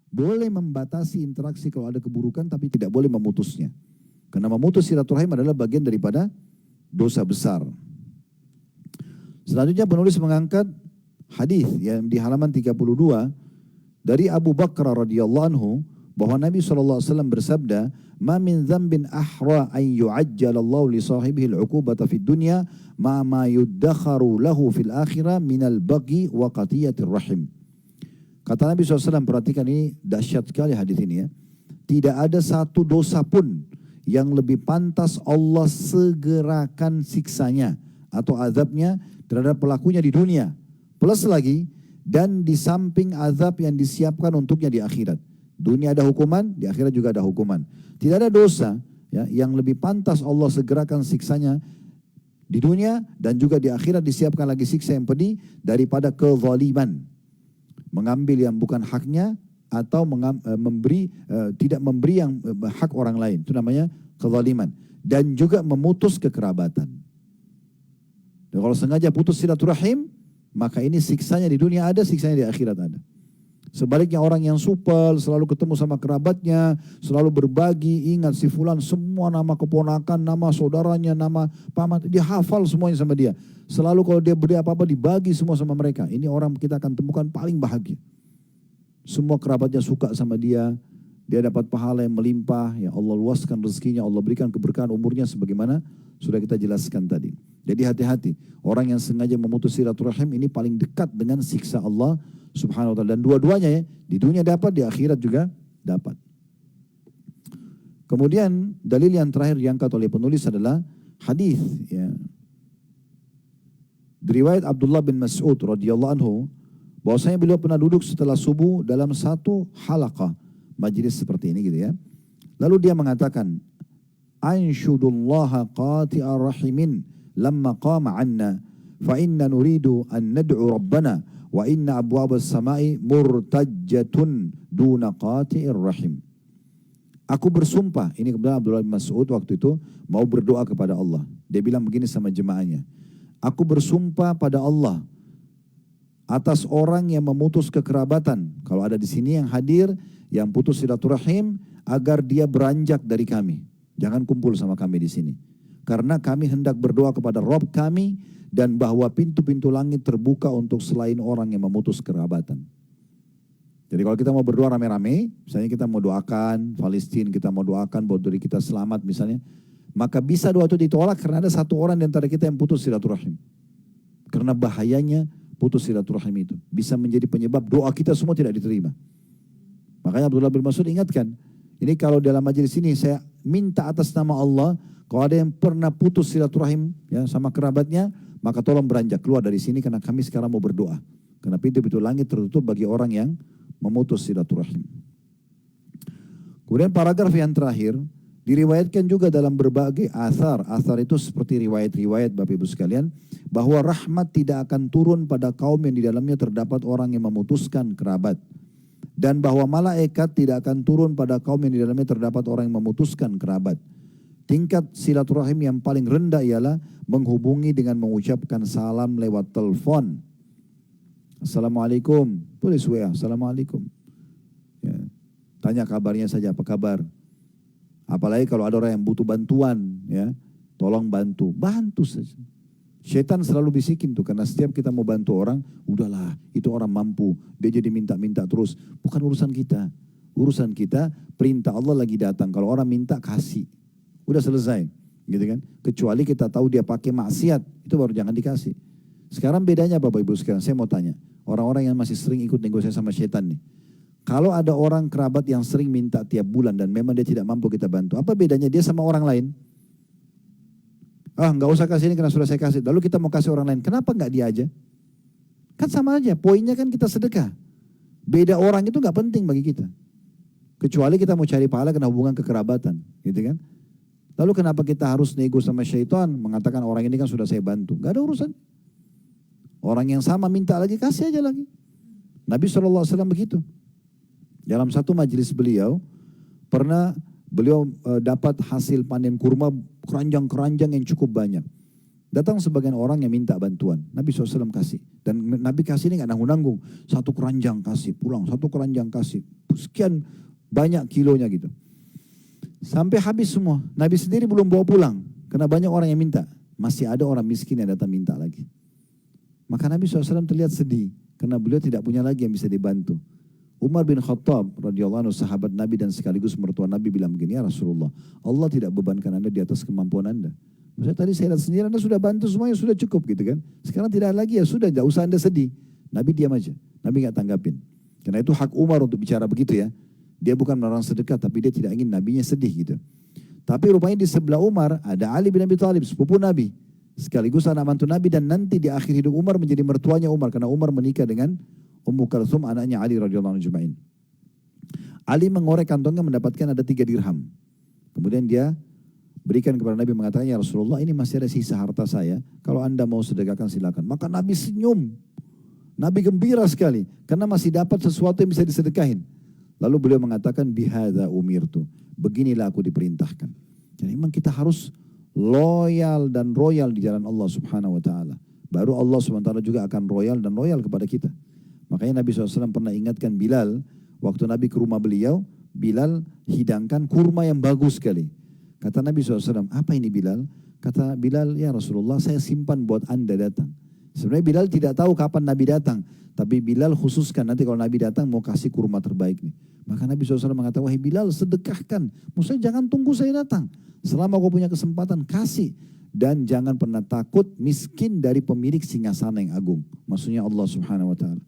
Boleh membatasi interaksi kalau ada keburukan, tapi tidak boleh memutusnya. Karena memutus silaturahim adalah bagian daripada dosa besar. Selanjutnya penulis mengangkat hadis yang di halaman 32 dari Abu Bakar radhiyallahu anhu bahwa Nabi SAW bersabda, "Ma min dzambin ahra an yu'ajjalallahu li sahibihi al-'uqubata fid dunya ma yuddakharu lahu fil akhirah minal baghi wa qatiyatir rahim." Kata Nabi SAW, perhatikan ini dahsyat sekali hadis ini ya. Tidak ada satu dosa pun yang lebih pantas Allah segerakan siksanya atau azabnya terhadap pelakunya di dunia. Plus lagi, dan di samping azab yang disiapkan untuknya di akhirat. Dunia ada hukuman, di akhirat juga ada hukuman. Tidak ada dosa ya, yang lebih pantas Allah segerakan siksanya di dunia dan juga di akhirat disiapkan lagi siksa yang pedih daripada kezaliman. Mengambil yang bukan haknya atau tidak memberi yang hak orang lain. Itu namanya kezaliman. Dan juga memutus kekerabatan. Dan kalau sengaja putus silaturahim, maka ini siksanya di dunia ada, siksanya di akhirat ada. Sebaliknya orang yang supel, selalu ketemu sama kerabatnya, selalu berbagi, ingat si fulan, semua nama keponakan, nama saudaranya, nama paman, dia hafal semuanya sama dia. Selalu kalau dia beri apa-apa dibagi semua sama mereka. Ini orang kita akan temukan paling bahagia. Semua kerabatnya suka sama dia, dia dapat pahala yang melimpah, ya Allah luaskan rezekinya, Allah berikan keberkahan umurnya sebagaimana sudah kita jelaskan tadi. Jadi hati-hati, orang yang sengaja memutus silaturahim ini paling dekat dengan siksa Allah Subhanahu wa ta'ala. Dan dua-duanya ya, di dunia dapat, di akhirat juga dapat. Kemudian dalil yang terakhir diangkat oleh penulis adalah hadis ya. Riwayat Abdullah bin Mas'ud radhiyallahu anhu bahwasanya beliau pernah duduk setelah subuh dalam satu halaqah majlis seperti ini gitu ya. Lalu dia mengatakan, anshudullaha qati'ar rahimin lamma qama 'anna fa inna nuridu an nad'u rabbana wa inna abwabas samai murtajjatun duna qati'ir rahim. Aku bersumpah, ini kebetulan Abdullah bin Mas'ud waktu itu mau berdoa kepada Allah. Dia bilang begini sama jemaahnya, aku bersumpah pada Allah atas orang yang memutus kekerabatan. Kalau ada di sini yang hadir, yang putus silaturahim, agar dia beranjak dari kami. Jangan kumpul sama kami di sini. Karena kami hendak berdoa kepada Rabb kami, dan bahwa pintu-pintu langit terbuka untuk selain orang yang memutus kerabatan. Jadi kalau kita mau berdoa rame-rame, misalnya kita mau doakan Palestina, kita mau doakan buat diri kita selamat misalnya, maka bisa doa itu ditolak karena ada satu orang di antara kita yang putus silaturahim. Karena bahayanya putus silaturahim itu bisa menjadi penyebab doa kita semua tidak diterima. Makanya Abdullah bin Mas'ud ingatkan, ini kalau dalam majelis ini saya minta atas nama Allah, kalau ada yang pernah putus silaturahim ya sama kerabatnya, maka tolong beranjak keluar dari sini karena kami sekarang mau berdoa. Karena pintu-pintu langit tertutup bagi orang yang memutus silaturahim. Kemudian paragraf yang terakhir, diriwayatkan juga dalam berbagai asar. Asar itu seperti riwayat-riwayat Bapak Ibu sekalian, bahwa rahmat tidak akan turun pada kaum yang di dalamnya terdapat orang yang memutuskan kerabat. Dan bahwa malaikat tidak akan turun pada kaum yang di dalamnya terdapat orang yang memutuskan kerabat. Tingkat silaturahim yang paling rendah ialah menghubungi dengan mengucapkan salam lewat telepon. Assalamualaikum, tulis WA, Assalamualaikum. Ya. Tanya kabarnya saja, apa kabar? Apalagi kalau ada orang yang butuh bantuan, ya, tolong bantu, bantu saja. Syaitan selalu bisikin tuh, karena setiap kita mau bantu orang, udahlah, itu orang mampu, dia jadi minta-minta terus. Bukan urusan kita, urusan kita perintah Allah lagi datang. Kalau orang minta kasih, udah selesai, gitu kan? Kecuali kita tahu dia pakai maksiat, itu baru jangan dikasih. Sekarang bedanya Bapak Ibu sekalian, saya mau tanya, orang-orang yang masih sering ikut negosiasi sama syaitan nih. Kalau ada orang kerabat yang sering minta tiap bulan dan memang dia tidak mampu kita bantu, apa bedanya dia sama orang lain? Ah, nggak usah kasih ini karena sudah saya kasih. Lalu kita mau kasih orang lain, kenapa nggak dia aja? Kan sama aja, poinnya kan kita sedekah. Beda orang itu nggak penting bagi kita. Kecuali kita mau cari pahala karena hubungan kekerabatan, gitu kan? Lalu kenapa kita harus nego sama syaitan, mengatakan orang ini kan sudah saya bantu? Gak ada urusan. Orang yang sama minta lagi, kasih aja lagi. Nabi SAW begitu. Dalam satu majelis beliau, pernah beliau dapat hasil panen kurma keranjang-keranjang yang cukup banyak. Datang sebagian orang yang minta bantuan. Nabi SAW kasih. Dan Nabi kasih ini gak nanggung-nanggung. Satu keranjang kasih, pulang. Satu keranjang kasih. Sekian banyak kilonya gitu. Sampai habis semua. Nabi sendiri belum bawa pulang. Karena banyak orang yang minta. Masih ada orang miskin yang datang minta lagi. Maka Nabi SAW terlihat sedih. Karena beliau tidak punya lagi yang bisa dibantu. Umar bin Khattab radhiyallahu anhu, sahabat Nabi dan sekaligus mertua Nabi, bilang begini, ya Rasulullah, Allah tidak bebankan Anda di atas kemampuan Anda. Maksudnya tadi saya lihat sendiri Anda sudah bantu semuanya, sudah cukup gitu kan. Sekarang tidak ada lagi, ya sudah, tidak usah Anda sedih. Nabi diam aja. Nabi gak tanggapin. Karena itu hak Umar untuk bicara begitu ya. Dia bukan melarang sedekah, tapi dia tidak ingin Nabinya sedih gitu. Tapi rupanya di sebelah Umar ada Ali bin Abi Thalib, sepupu Nabi. Sekaligus anak mantu Nabi, dan nanti di akhir hidup Umar menjadi mertuanya Umar. Karena Umar menikah dengan Ummu Kalsum, anaknya Ali radhiyallahu anhu ajma'in. Ali mengorek kantongnya mendapatkan ada 3 dirham. Kemudian dia berikan kepada Nabi, mengatakan, ya Rasulullah, ini masih ada sisa harta saya. Kalau Anda mau sedekahkan silakan. Maka Nabi senyum. Nabi gembira sekali. Karena masih dapat sesuatu yang bisa disedekahin. Lalu beliau mengatakan, bihadza umirtu. Beginilah aku diperintahkan. Jadi memang kita harus loyal dan royal di jalan Allah subhanahu wa ta'ala. Baru Allah subhanahu wa ta'ala juga akan royal dan loyal kepada kita. Makanya Nabi SAW pernah ingatkan Bilal, waktu Nabi ke rumah beliau, Bilal hidangkan kurma yang bagus sekali. Kata Nabi SAW, apa ini Bilal? Kata Bilal, ya Rasulullah, saya simpan buat Anda datang. Sebenarnya Bilal tidak tahu kapan Nabi datang. Tapi Bilal khususkan, nanti kalau Nabi datang mau kasih kurma terbaik nih. Maka Nabi SAW mengatakan, wahai Bilal, sedekahkan. Maksudnya jangan tunggu saya datang. Selama kau punya kesempatan, kasih. Dan jangan pernah takut miskin dari pemilik singgasana yang agung. Maksudnya Allah subhanahu wa ta'ala.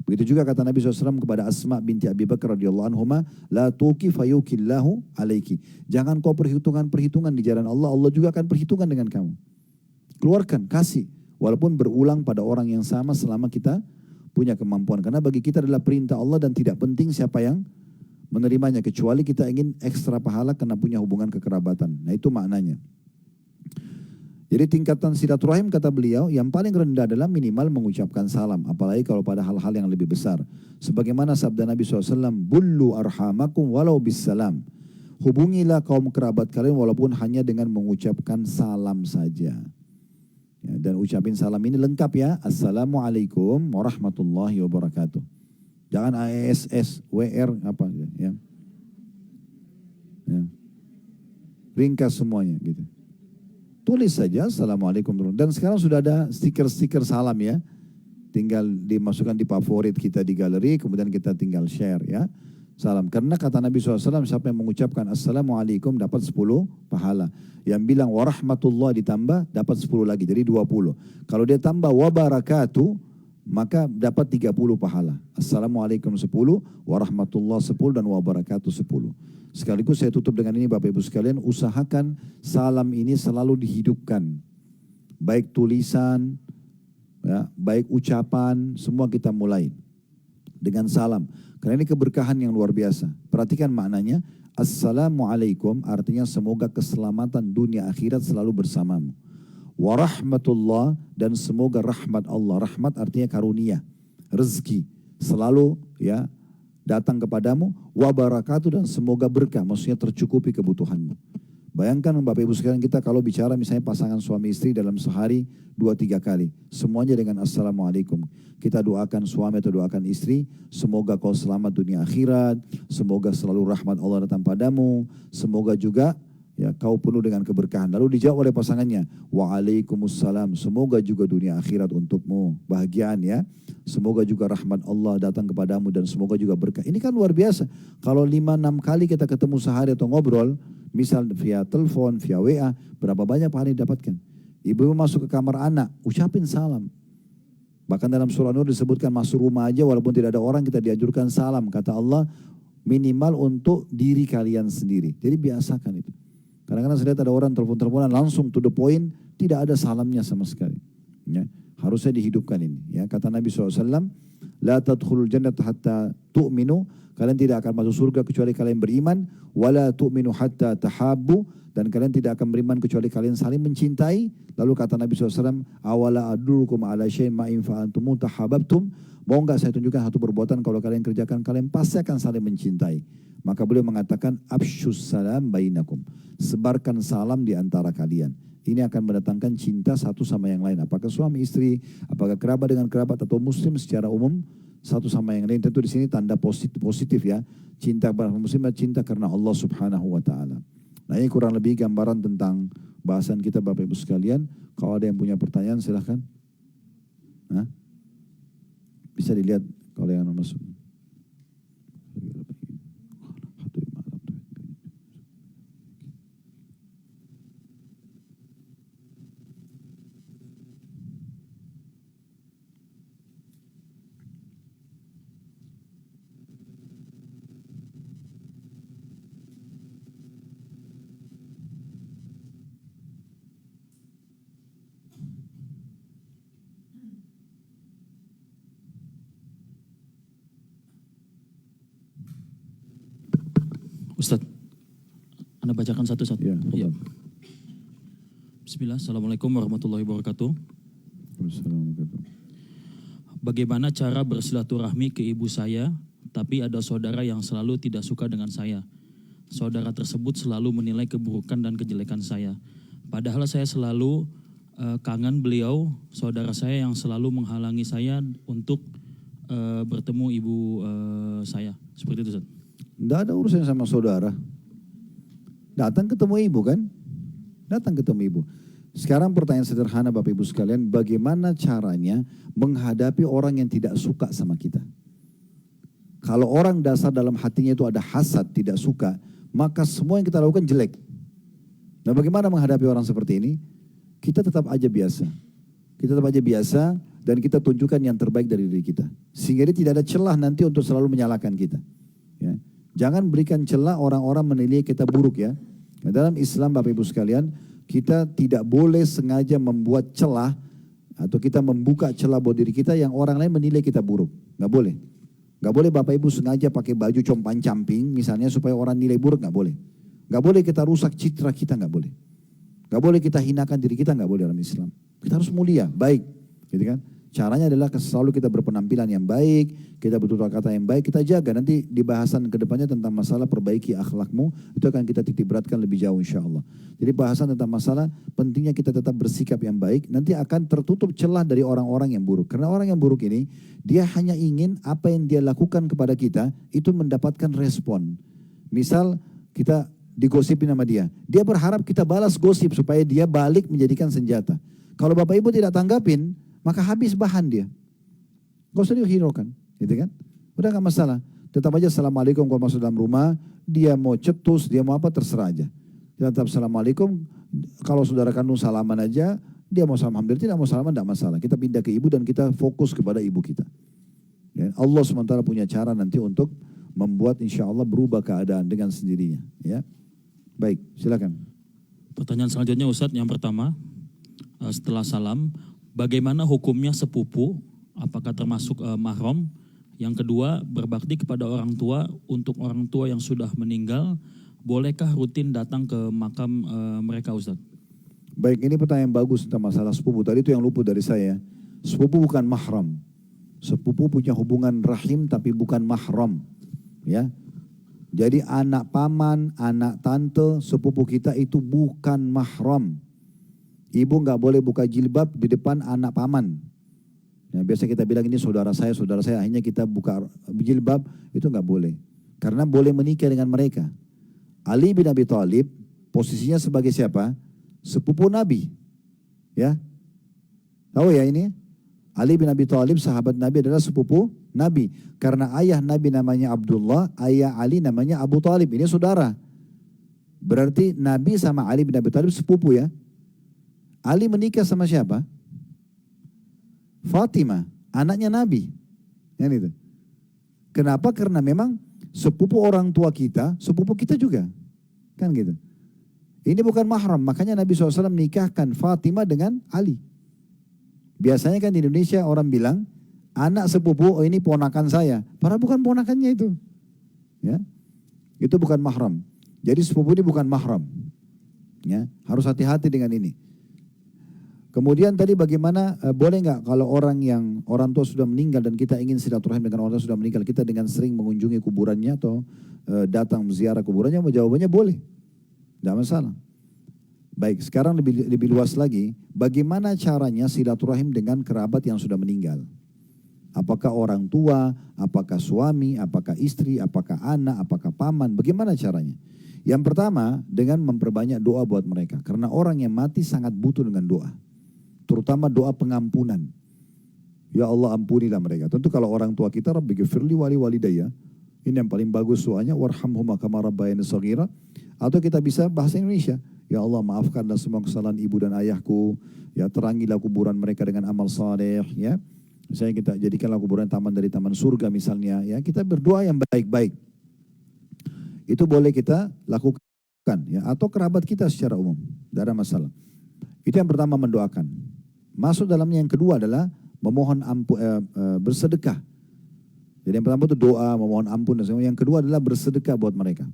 Begitu juga kata Nabi SAW kepada Asma binti Abi Bakar radhiyallahu anhuma, la tuqi fayukillahu alaiki. Jangan kau perhitungan-perhitungan di jalan Allah, Allah juga akan perhitungan dengan kamu. Keluarkan, kasih. Walaupun berulang pada orang yang sama selama kita punya kemampuan. Karena bagi kita adalah perintah Allah dan tidak penting siapa yang menerimanya kecuali kita ingin ekstra pahala karena punya hubungan kekerabatan. Nah itu maknanya. Jadi tingkatan silaturahim kata beliau yang paling rendah adalah minimal mengucapkan salam. Apalagi kalau pada hal-hal yang lebih besar. Sebagaimana sabda Nabi SAW, Bullu arhamakum walau bisalam. Hubungilah kaum kerabat kalian walaupun hanya dengan mengucapkan salam saja. Ya, dan ucapin salam ini lengkap ya. Assalamualaikum warahmatullahi wabarakatuh. Jangan ASS, WR apa ya. Ya. Ringkas semuanya gitu. Tulis saja Assalamualaikum. Dan sekarang sudah ada stiker-stiker salam ya. Tinggal dimasukkan di favorit kita di galeri, kemudian kita tinggal share ya. Salam. Karena kata Nabi SAW, siapa yang mengucapkan Assalamualaikum dapat 10 pahala. Yang bilang warahmatullah ditambah dapat 10 lagi, jadi 20. Kalau dia tambah wabarakatuh, maka dapat 30 pahala. Assalamualaikum 10, warahmatullah 10, dan wabarakatuh 10. Sekaligus saya tutup dengan ini Bapak Ibu sekalian, usahakan salam ini selalu dihidupkan. Baik tulisan, ya, baik ucapan, semua kita mulai dengan salam. Karena ini keberkahan yang luar biasa. Perhatikan maknanya, Assalamualaikum artinya semoga keselamatan dunia akhirat selalu bersamamu. Warahmatullah, dan semoga rahmat Allah. Rahmat artinya karunia, rezeki selalu ya datang kepadamu. Wabarakatuh, dan semoga berkah, maksudnya tercukupi kebutuhanmu. Bayangkan Bapak Ibu sekalian, kita kalau bicara misalnya pasangan suami istri dalam sehari 2-3 kali, semuanya dengan Assalamualaikum. Kita doakan suami atau doakan istri, semoga kau selamat dunia akhirat, semoga selalu rahmat Allah datang padamu, semoga juga ya kau penuh dengan keberkahan. Lalu dijawab oleh pasangannya, Waalaikumsalam, semoga juga dunia akhirat untukmu, bahagiaan ya. Semoga juga rahmat Allah datang kepadamu dan semoga juga berkah. Ini kan luar biasa. Kalau 5-6 kali kita ketemu sehari atau ngobrol, misal via telepon, via WA, berapa banyak pahala yang didapatkan. Ibu masuk ke kamar anak, ucapin salam. Bahkan dalam surah Nur disebutkan masuk rumah aja walaupun tidak ada orang kita dianjurkan salam. Kata Allah, minimal untuk diri kalian sendiri. Jadi biasakan itu. Kadang-kadang saya lihat ada orang telepon-teleponan langsung to the point, tidak ada salamnya sama sekali. Ya, harusnya dihidupkan ini. Ya, kata Nabi SAW, La tadkhulul jannat hatta tu'minu, kalian tidak akan masuk surga kecuali kalian beriman, wala tu'minu hatta tahabbu, dan kalian tidak akan beriman kecuali kalian saling mencintai. Lalu kata Nabi SAW, awala adullukum ala syai'in ma in fa'antum tahabbtum, mau enggak saya tunjukkan satu perbuatan kalau kalian kerjakan kalian pasti akan saling mencintai. Maka beliau mengatakan afsyus salam bainakum, sebarkan salam di antara kalian. Ini akan mendatangkan cinta satu sama yang lain. Apakah suami istri, apakah kerabat dengan kerabat atau muslim secara umum satu sama yang lain. Tentu di sini tanda positif ya. Cinta kepada muslim, cinta karena Allah Subhanahu wa taala. Nah, ini kurang lebih gambaran tentang bahasan kita Bapak Ibu sekalian. Kalau ada yang punya pertanyaan silahkan. Nah, bisa dilihat kalau yang masuk. Ustadz, Anda bacakan satu-satu. Ya. Bismillah, Assalamualaikum warahmatullahi wabarakatuh. Bagaimana cara bersilaturahmi ke ibu saya, tapi ada saudara yang selalu tidak suka dengan saya. Saudara tersebut selalu menilai keburukan dan kejelekan saya. Padahal saya selalu kangen beliau, saudara saya yang selalu menghalangi saya untuk bertemu ibu saya. Seperti itu, Ustadz. Tidak ada urusan sama saudara. Datang ketemu ibu kan? Datang ketemu ibu. Sekarang pertanyaan sederhana Bapak Ibu sekalian, bagaimana caranya menghadapi orang yang tidak suka sama kita? Kalau orang dasar dalam hatinya itu ada hasad, tidak suka, maka semua yang kita lakukan jelek. Nah, bagaimana menghadapi orang seperti ini? Kita tetap aja biasa. Kita tetap aja biasa dan kita tunjukkan yang terbaik dari diri kita. Sehingga dia tidak ada celah nanti untuk selalu menyalahkan kita. Ya. Jangan berikan celah orang-orang menilai kita buruk ya. Nah, dalam Islam Bapak Ibu sekalian, kita tidak boleh sengaja membuat celah atau kita membuka celah buat diri kita yang orang lain menilai kita buruk. Nggak boleh. Gak boleh Bapak Ibu sengaja pakai baju compang-camping misalnya supaya orang nilai buruk, gak boleh. Gak boleh kita rusak citra kita, gak boleh. Gak boleh kita hinakan diri kita, gak boleh dalam Islam. Kita harus mulia, baik, gitu kan. Caranya adalah selalu kita berpenampilan yang baik, kita bertutur kata yang baik, kita jaga. Nanti di bahasan kedepannya tentang masalah perbaiki akhlakmu, itu akan kita titik beratkan lebih jauh insya Allah. Jadi bahasan tentang masalah pentingnya kita tetap bersikap yang baik, nanti akan tertutup celah dari orang-orang yang buruk. Karena orang yang buruk ini, dia hanya ingin apa yang dia lakukan kepada kita, itu mendapatkan respon. Misal kita digosipin sama dia, dia berharap kita balas gosip supaya dia balik menjadikan senjata. Kalau Bapak Ibu tidak tanggapin, maka habis bahan dia. Gak usah dihiraukan, gitu kan? Udah gak masalah. Tetap aja Assalamualaikum kalau masuk dalam rumah, dia mau cetus, dia mau apa, terserah aja. Dia tetap Assalamualaikum, kalau saudara kandung salaman aja, dia mau salam hampir, tidak mau salaman, tidak masalah. Kita pindah ke ibu dan kita fokus kepada ibu kita. Ya, Allah sementara punya cara nanti untuk membuat insya Allah berubah keadaan dengan sendirinya. Ya, baik, silakan. Pertanyaan selanjutnya Ustadz, yang pertama, setelah salam, bagaimana hukumnya sepupu, apakah termasuk mahram? Yang kedua, berbakti kepada orang tua, untuk orang tua yang sudah meninggal, bolehkah rutin datang ke makam mereka Ustadz? Baik, ini pertanyaan bagus tentang masalah sepupu. Tadi itu yang luput dari saya. Sepupu bukan mahram. Sepupu punya hubungan rahim tapi bukan mahram. Ya. Jadi anak paman, anak tante, sepupu kita itu bukan mahram. Ibu nggak boleh buka jilbab di depan anak paman. Ya, biasa kita bilang ini saudara saya, akhirnya kita buka jilbab, itu nggak boleh. Karena boleh menikah dengan mereka. Ali bin Abi Thalib posisinya sebagai siapa? Sepupu Nabi. Ya. Tahu ya ini? Ali bin Abi Thalib sahabat Nabi adalah sepupu Nabi. Karena ayah Nabi namanya Abdullah, ayah Ali namanya Abu Thalib. Ini saudara. Berarti Nabi sama Ali bin Abi Thalib sepupu ya. Ali menikah sama siapa? Fatimah, anaknya Nabi. Yang itu. Kenapa? Karena memang sepupu orang tua kita, sepupu kita juga. Kan gitu. Ini bukan mahram, makanya Nabi SAW menikahkan Fatimah dengan Ali. Biasanya kan di Indonesia orang bilang, anak sepupu, oh ini ponakan saya. Padahal bukan ponakannya itu. Ya, itu bukan mahram. Jadi sepupu ini bukan mahram. Ya, harus hati-hati dengan ini. Kemudian tadi bagaimana, boleh nggak kalau orang tua sudah meninggal dan kita ingin silaturahim dengan orang tua sudah meninggal, kita dengan sering mengunjungi kuburannya atau datang ziarah kuburannya? Jawabannya boleh, tidak masalah. Baik, sekarang lebih luas lagi, bagaimana caranya silaturahim dengan kerabat yang sudah meninggal? Apakah orang tua, apakah suami, apakah istri, apakah anak, apakah paman, bagaimana caranya? Yang pertama, dengan memperbanyak doa buat mereka, karena orang yang mati sangat butuh dengan doa. Terutama doa pengampunan. Ya Allah ampunilah mereka. Tentu kalau orang tua kita, Rabbi ghafirli wali walidayya. Ini yang paling bagus doanya, warhamhuma kama rabbayani shaghira. Atau kita bisa bahasa Indonesia. Ya Allah maafkanlah semua kesalahan ibu dan ayahku. Ya terangilah kuburan mereka dengan amal saleh. Ya. Misalnya kita jadikanlah kuburan taman dari taman surga misalnya. Ya kita berdoa yang baik-baik. Itu boleh kita lakukan. Ya. Atau kerabat kita secara umum. Tidak ada masalah. Itu yang pertama mendoakan. Masuk dalamnya yang kedua adalah memohon ampun, bersedekah. Jadi yang pertama itu doa, memohon ampun dan sebagainya. Yang kedua adalah bersedekah buat mereka.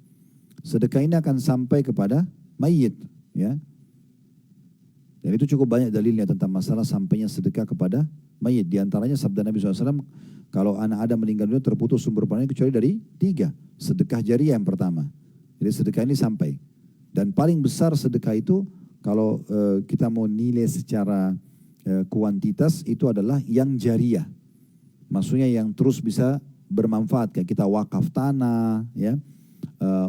Sedekah ini akan sampai kepada mayit, ya. Dan itu cukup banyak dalilnya tentang masalah sampainya sedekah kepada mayit. Di antaranya sabda Nabi SAW, kalau anak Adam meninggal dunia terputus sumber pendanaan kecuali dari 3. Sedekah jariah yang pertama. Jadi sedekah ini sampai. Dan paling besar sedekah itu kalau kita mau nilai secara kuantitas itu adalah yang jariah. Maksudnya yang terus bisa bermanfaat. Kayak kita wakaf tanah, ya,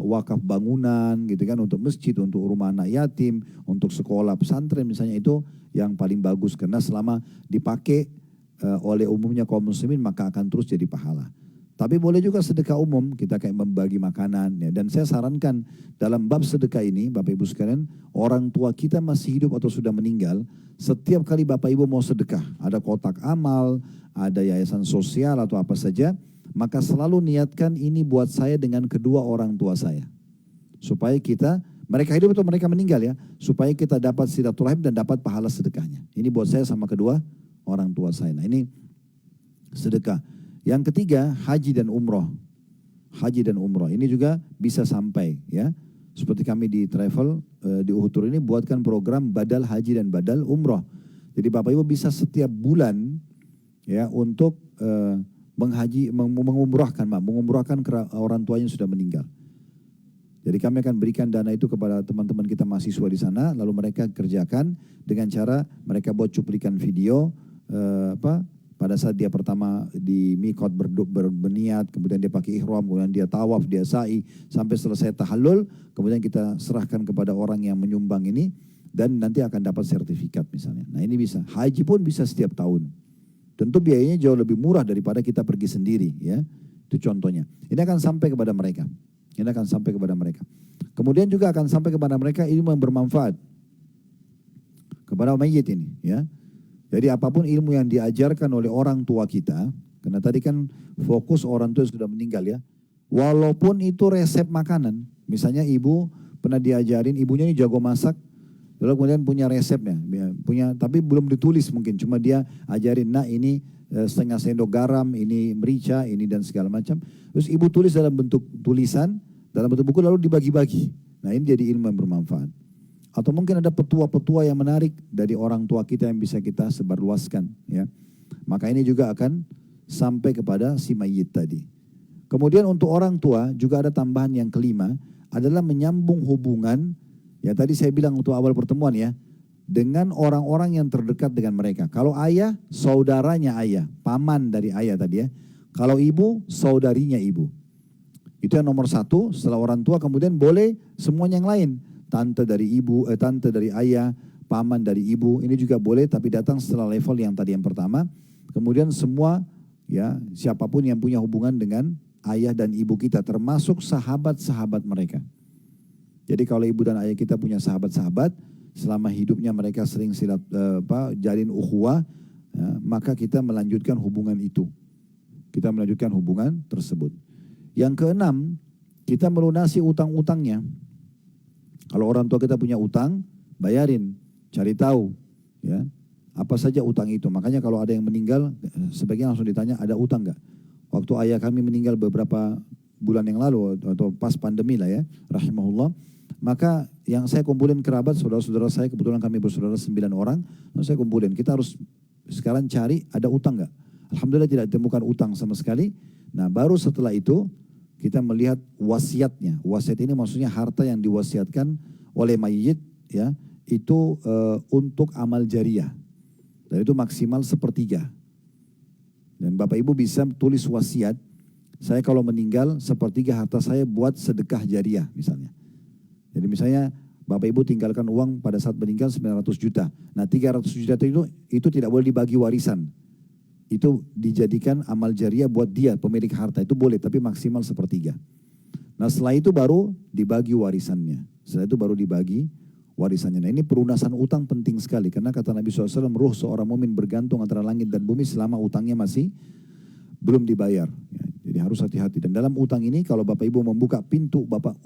wakaf bangunan gitu kan, untuk masjid, untuk rumah anak yatim, untuk sekolah pesantren misalnya, itu yang paling bagus. Karena selama dipakai oleh umumnya kaum muslimin maka akan terus jadi pahala. Tapi boleh juga sedekah umum, kita kayak membagi makanan. Ya. Dan saya sarankan dalam bab sedekah ini, Bapak Ibu sekalian, orang tua kita masih hidup atau sudah meninggal, setiap kali Bapak Ibu mau sedekah, ada kotak amal, ada yayasan sosial atau apa saja, maka selalu niatkan ini buat saya dengan kedua orang tua saya. Supaya kita, mereka hidup atau mereka meninggal ya, supaya kita dapat silaturahim dan dapat pahala sedekahnya. Ini buat saya sama kedua orang tua saya. Nah ini sedekah. Yang ketiga, haji dan umroh. Haji dan umroh ini juga bisa sampai ya. Seperti kami di travel di Uhud Tour ini buatkan program badal haji dan badal umroh. Jadi Bapak Ibu bisa setiap bulan ya untuk mengumrohkan ke orang tuanya yang sudah meninggal. Jadi kami akan berikan dana itu kepada teman-teman kita mahasiswa di sana, lalu mereka kerjakan dengan cara mereka buat cuplikan video pada saat dia pertama di mikot berniat, kemudian dia pakai ihram, kemudian dia tawaf, dia sa'i, sampai selesai tahallul, kemudian kita serahkan kepada orang yang menyumbang ini, dan nanti akan dapat sertifikat misalnya. Nah ini bisa, haji pun bisa setiap tahun. Tentu biayanya jauh lebih murah daripada kita pergi sendiri ya, itu contohnya. Ini akan sampai kepada mereka. Ini akan sampai kepada mereka. Kemudian juga akan sampai kepada mereka ilmu yang bermanfaat kepada mayit ini ya. Jadi apapun ilmu yang diajarkan oleh orang tua kita, karena tadi kan fokus orang tua sudah meninggal ya. Walaupun itu resep makanan, misalnya ibu pernah diajarin, ibunya ini jago masak, lalu kemudian punya resepnya, tapi belum ditulis mungkin, cuma dia ajarin, nah ini setengah sendok garam, ini merica, ini dan segala macam. Terus ibu tulis dalam bentuk tulisan, dalam bentuk buku lalu dibagi-bagi. Nah ini jadi ilmu yang bermanfaat. Atau mungkin ada petua-petua yang menarik dari orang tua kita yang bisa kita sebarluaskan. Ya. Maka ini juga akan sampai kepada si mayit tadi. Kemudian untuk orang tua juga ada tambahan yang kelima, adalah menyambung hubungan, ya tadi saya bilang untuk awal pertemuan ya, dengan orang-orang yang terdekat dengan mereka. Kalau ayah, saudaranya ayah, paman dari ayah tadi ya. Kalau ibu, saudarinya ibu. Itu yang nomor satu, setelah orang tua kemudian boleh semuanya yang lain. Tante dari ibu, tante dari ayah, paman dari ibu, ini juga boleh tapi datang setelah level yang tadi yang pertama. Kemudian semua ya siapapun yang punya hubungan dengan ayah dan ibu kita, termasuk sahabat-sahabat mereka. Jadi kalau ibu dan ayah kita punya sahabat-sahabat, selama hidupnya mereka sering jalin ukhuwah, ya, maka kita melanjutkan hubungan itu. Kita melanjutkan hubungan tersebut. Yang keenam, kita melunasi utang-utangnya. Kalau orang tua kita punya utang, bayarin, cari tahu, ya apa saja utang itu. Makanya kalau ada yang meninggal, sebagian langsung ditanya, ada utang nggak? Waktu ayah kami meninggal beberapa bulan yang lalu, atau pas pandemi lah ya, rahimahullah. Maka yang saya kumpulin kerabat, saudara-saudara saya, kebetulan kami bersaudara 9 orang, saya kumpulin. Kita harus sekarang cari ada utang nggak? Alhamdulillah tidak ditemukan utang sama sekali. Nah baru setelah itu kita melihat wasiatnya. Wasiat ini maksudnya harta yang diwasiatkan oleh mayit ya, itu untuk amal jariah. Dan itu maksimal 1/3. Dan Bapak Ibu bisa tulis wasiat, saya kalau meninggal 1/3 harta saya buat sedekah jariah misalnya. Jadi misalnya Bapak Ibu tinggalkan uang pada saat meninggal 900 juta. Nah 300 juta itu tidak boleh dibagi warisan. Itu dijadikan amal jariah buat dia, pemilik harta. Itu boleh, tapi maksimal 1/3. Nah setelah itu baru dibagi warisannya. Setelah itu baru dibagi warisannya. Nah ini pelunasan utang penting sekali. Karena kata Nabi SAW, ruh seorang mumin bergantung antara langit dan bumi selama utangnya masih belum dibayar. Ya, jadi harus hati-hati. Dan dalam utang ini kalau Bapak Ibu membuka pintu Bapak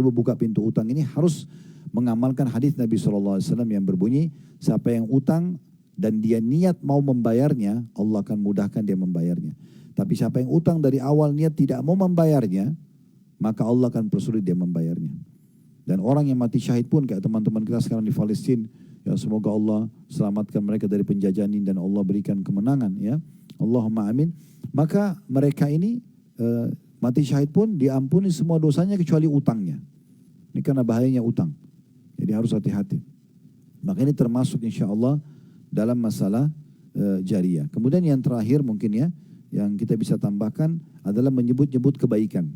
Ibu buka pintu utang ini harus mengamalkan hadis Nabi SAW yang berbunyi, siapa yang utang dan dia niat mau membayarnya, Allah akan mudahkan dia membayarnya. Tapi siapa yang utang dari awal niat tidak mau membayarnya, maka Allah akan persulit dia membayarnya. Dan orang yang mati syahid pun kayak teman-teman kita sekarang di Palestina, ya semoga Allah selamatkan mereka dari penjajahan ini dan Allah berikan kemenangan ya. Allahumma amin. Maka mereka ini mati syahid pun diampuni semua dosanya kecuali utangnya. Ini karena bahayanya utang. Jadi harus hati-hati. Maka ini termasuk insya Allah dalam masalah jariah. Kemudian yang terakhir mungkin ya, yang kita bisa tambahkan adalah menyebut-nyebut kebaikan.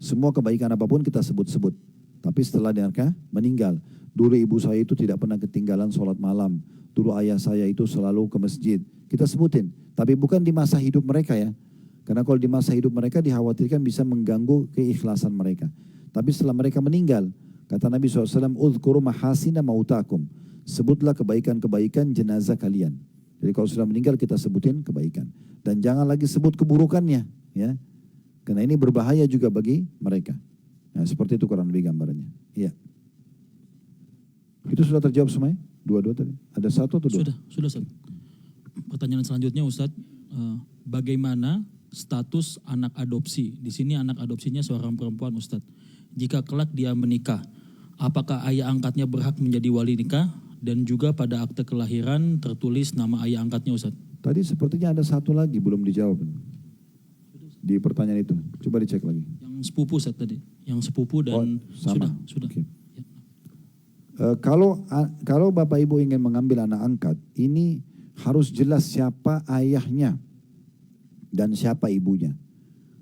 Semua kebaikan apapun kita sebut-sebut. Tapi setelah mereka meninggal, dulu ibu saya itu tidak pernah ketinggalan sholat malam. Dulu ayah saya itu selalu ke masjid. Kita sebutin, tapi bukan di masa hidup mereka ya. Karena kalau di masa hidup mereka dikhawatirkan bisa mengganggu keikhlasan mereka. Tapi setelah mereka meninggal, kata Nabi SAW, "Udhkuru mahasina mautakum." Sebutlah kebaikan-kebaikan jenazah kalian. Jadi kalau sudah meninggal kita sebutin kebaikan. Dan jangan lagi sebut keburukannya. Ya. Karena ini berbahaya juga bagi mereka. Nah, seperti itu kurang lebih gambarannya. Iya. Itu sudah terjawab semuanya? Dua-dua tadi? Ada satu atau dua? Sudah Ustaz. Pertanyaan selanjutnya Ustaz, bagaimana status anak adopsi? Di sini anak adopsinya seorang perempuan, Ustadz. Jika kelak dia menikah, apakah ayah angkatnya berhak menjadi wali nikah? Dan juga pada akte kelahiran tertulis nama ayah angkatnya, Ustadz. Tadi sepertinya ada satu lagi belum dijawab di pertanyaan itu. Coba dicek lagi. Yang sepupu, Ustadz, tadi. Yang sepupu dan sama. sudah. Okay. Kalau Bapak Ibu ingin mengambil anak angkat, ini harus jelas siapa ayahnya dan siapa ibunya.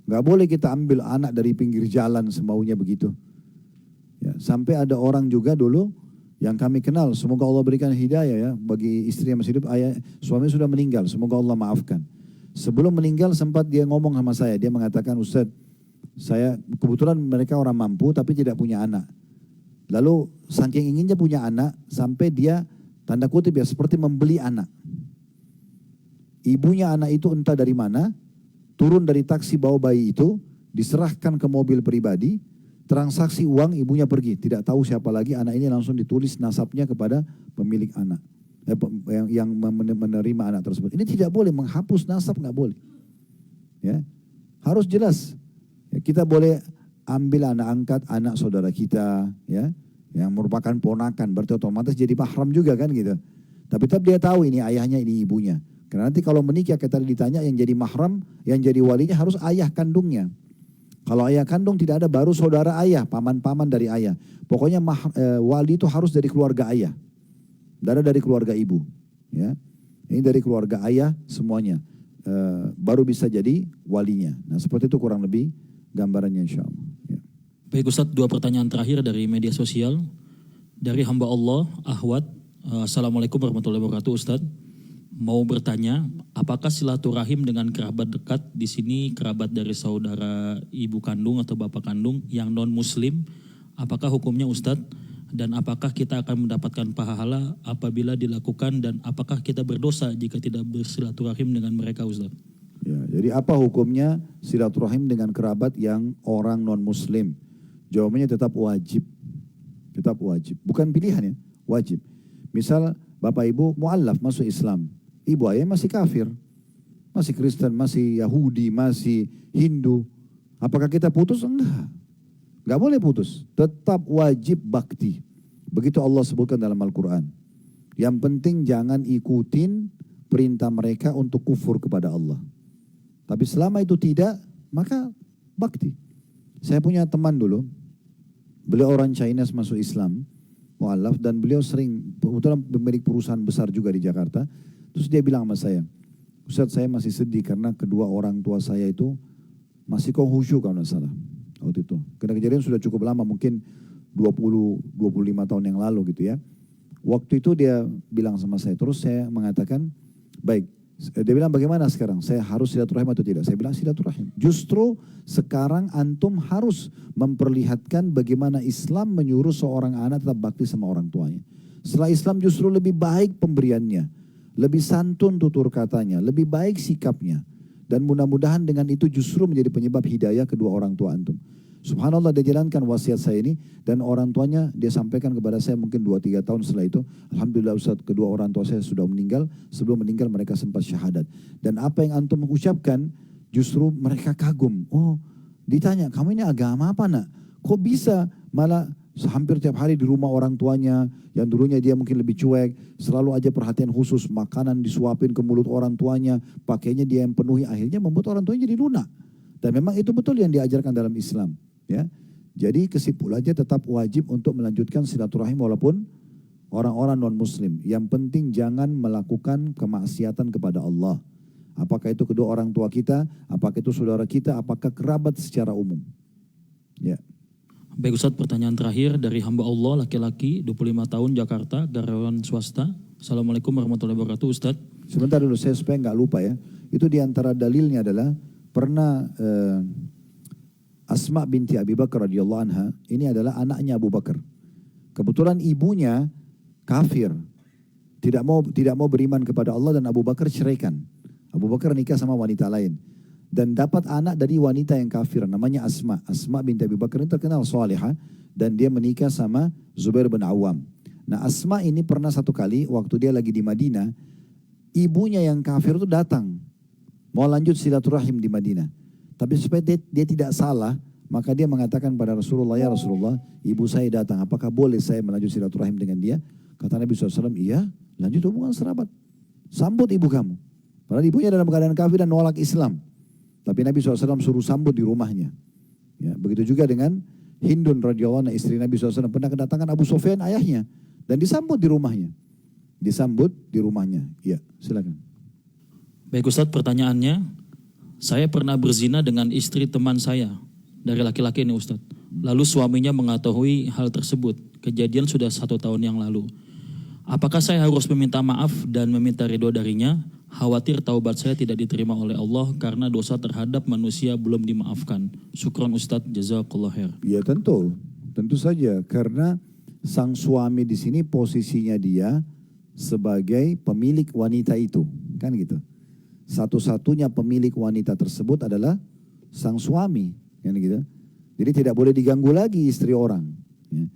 Gak boleh kita ambil anak dari pinggir jalan semaunya begitu. Ya, sampai ada orang juga dulu yang kami kenal, semoga Allah berikan hidayah ya bagi istri yang masih hidup, suami sudah meninggal, semoga Allah maafkan. Sebelum meninggal sempat dia ngomong sama saya, dia mengatakan, Ustadz, saya kebetulan mereka orang mampu tapi tidak punya anak. Lalu saking inginnya punya anak sampai dia tanda kutip ya seperti membeli anak. Ibunya anak itu entah dari mana, turun dari taksi bawa bayi itu, diserahkan ke mobil pribadi, transaksi uang, ibunya pergi. Tidak tahu siapa lagi, anak ini langsung ditulis nasabnya kepada pemilik anak. Yang menerima anak tersebut. Ini tidak boleh, menghapus nasab nggak boleh. Ya, harus jelas. Ya, kita boleh ambil anak angkat, anak saudara kita, ya, yang merupakan ponakan, berarti otomatis jadi mahram juga kan gitu. Tapi tetap dia tahu ini ayahnya, ini ibunya. Karena nanti kalau menikah kita ditanya yang jadi mahram, yang jadi walinya harus ayah kandungnya. Kalau ayah kandung tidak ada, baru saudara ayah, paman-paman dari ayah. Pokoknya wali itu harus dari keluarga ayah. Tidak ada dari keluarga ibu. Ya, ini dari keluarga ayah semuanya. Baru bisa jadi walinya. Nah seperti itu kurang lebih gambarannya insya Allah. Ya. Baik Ustadz, 2 pertanyaan terakhir dari media sosial. Dari hamba Allah, Ahwat. Assalamualaikum warahmatullahi wabarakatuh Ustadz. Mau bertanya, apakah silaturahim dengan kerabat dekat, di sini kerabat dari saudara ibu kandung atau bapak kandung yang non muslim, apakah hukumnya Ustadz? Dan apakah kita akan mendapatkan pahala apabila dilakukan, dan apakah kita berdosa jika tidak bersilaturahim dengan mereka Ustadz? Ya, jadi apa hukumnya silaturahim dengan kerabat yang orang non muslim? Jawabannya tetap wajib. Tetap wajib, bukan pilihan ya, wajib. Misal bapak ibu mu'allaf masuk Islam, ibu ayah masih kafir, masih Kristen, masih Yahudi, masih Hindu. Apakah kita putus? Enggak. Enggak boleh putus. Tetap wajib bakti. Begitu Allah sebutkan dalam Al-Quran. Yang penting jangan ikutin perintah mereka untuk kufur kepada Allah. Tapi selama itu tidak, maka bakti. Saya punya teman dulu, beliau orang Chinese masuk Islam, mu'alaf, dan beliau sering, kebetulan pemilik perusahaan besar juga di Jakarta. Terus dia bilang sama saya, Ustadz saya masih sedih karena kedua orang tua saya itu masih Konghucu kalau tidak salah waktu itu. Karena kejadian sudah cukup lama, mungkin 20-25 tahun yang lalu gitu ya. Waktu itu dia bilang sama saya, terus saya mengatakan, baik, dia bilang bagaimana sekarang? Saya harus silaturahim atau tidak? Saya bilang silaturahim. Justru sekarang antum harus memperlihatkan bagaimana Islam menyuruh seorang anak tetap bakti sama orang tuanya. Setelah Islam justru lebih baik pemberiannya, lebih santun tutur katanya, lebih baik sikapnya. Dan mudah-mudahan dengan itu justru menjadi penyebab hidayah kedua orang tua antum. Subhanallah, dia jalankan wasiat saya ini, dan orang tuanya dia sampaikan kepada saya mungkin 2-3 tahun setelah itu. Alhamdulillah Ustaz, kedua orang tua saya sudah meninggal, sebelum meninggal mereka sempat syahadat. Dan apa yang antum mengucapkan justru mereka kagum. Oh, ditanya, kamu ini agama apa nak? Kok bisa malah hampir tiap hari di rumah orang tuanya, yang dulunya dia mungkin lebih cuek, selalu aja perhatian khusus, makanan disuapin ke mulut orang tuanya, pakainya dia yang penuhi, akhirnya membuat orang tuanya jadi lunak. Dan memang itu betul yang diajarkan dalam Islam. Ya, jadi kesimpulannya tetap wajib untuk melanjutkan silaturahim walaupun orang-orang non muslim. Yang penting jangan melakukan kemaksiatan kepada Allah. Apakah itu kedua orang tua kita, apakah itu saudara kita, apakah kerabat secara umum. Ya. Baik Ustadz, pertanyaan terakhir dari hamba Allah, laki-laki, 25 tahun, Jakarta, karyawan swasta. Assalamualaikum warahmatullahi wabarakatuh Ustadz. Sebentar dulu, saya supaya nggak lupa ya. Itu diantara dalilnya adalah pernah Asma binti Abi Bakar radhiyallahu anha, ini adalah anaknya Abu Bakar. Kebetulan ibunya kafir, tidak mau beriman kepada Allah, dan Abu Bakar ceraikan. Abu Bakar nikah sama wanita lain dan dapat anak dari wanita yang kafir namanya Asma. Asma binti Abi Bakar ini terkenal salihah, dan dia menikah sama Zubair bin Awam. Nah, Asma ini pernah satu kali waktu dia lagi di Madinah, ibunya yang kafir itu datang mau lanjut silaturahim di Madinah. Tapi supaya dia tidak salah, maka dia mengatakan pada Rasulullah, ya Rasulullah, ibu saya datang, apakah boleh saya melanjut silaturahim dengan dia? Kata Nabi SAW, iya, lanjut hubungan serabat. Sambut ibu kamu. Padahal ibunya dalam keadaan kafir dan nolak Islam. Tapi Nabi SAW suruh sambut di rumahnya. Ya, begitu juga dengan Hindun radhiyallahu anha, istri Nabi SAW, pernah kedatangan Abu Sufyan ayahnya dan disambut di rumahnya. Disambut di rumahnya. Ya, silakan. Baik Ustadz, pertanyaannya, saya pernah berzina dengan istri teman saya dari laki-laki ini Ustadz. Lalu suaminya mengetahui hal tersebut. Kejadian sudah 1 tahun yang lalu. Apakah saya harus meminta maaf dan meminta ridho darinya? Khawatir taubat saya tidak diterima oleh Allah karena dosa terhadap manusia belum dimaafkan. Syukron Ustadz, jazakallah khair. Ya tentu saja, karena sang suami di sini posisinya dia sebagai pemilik wanita itu, kan gitu. Satu-satunya pemilik wanita tersebut adalah sang suami, kan gitu. Jadi tidak boleh diganggu lagi istri orang. Ya.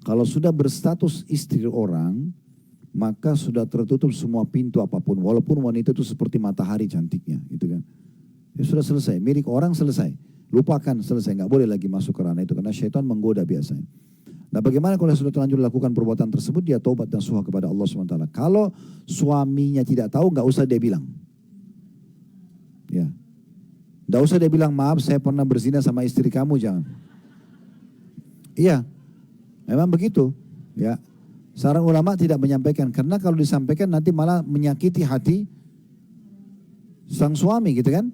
Kalau sudah berstatus istri orang, maka sudah tertutup semua pintu apapun. Walaupun wanita itu seperti matahari cantiknya, gitu kan. Ya sudah selesai, milik orang selesai. Lupakan, selesai, nggak boleh lagi masuk ke ranah itu karena syaitan menggoda biasanya. Nah bagaimana kalau sudah terlanjur lakukan perbuatan tersebut, dia taubat dan suha kepada Allah SWT. Kalau suaminya tidak tahu, nggak usah dia bilang. Ya, nggak usah dia bilang, maaf saya pernah berzina sama istri kamu, jangan. Iya, memang begitu. Ya, saran ulama tidak menyampaikan, karena kalau disampaikan nanti malah menyakiti hati sang suami, gitu kan.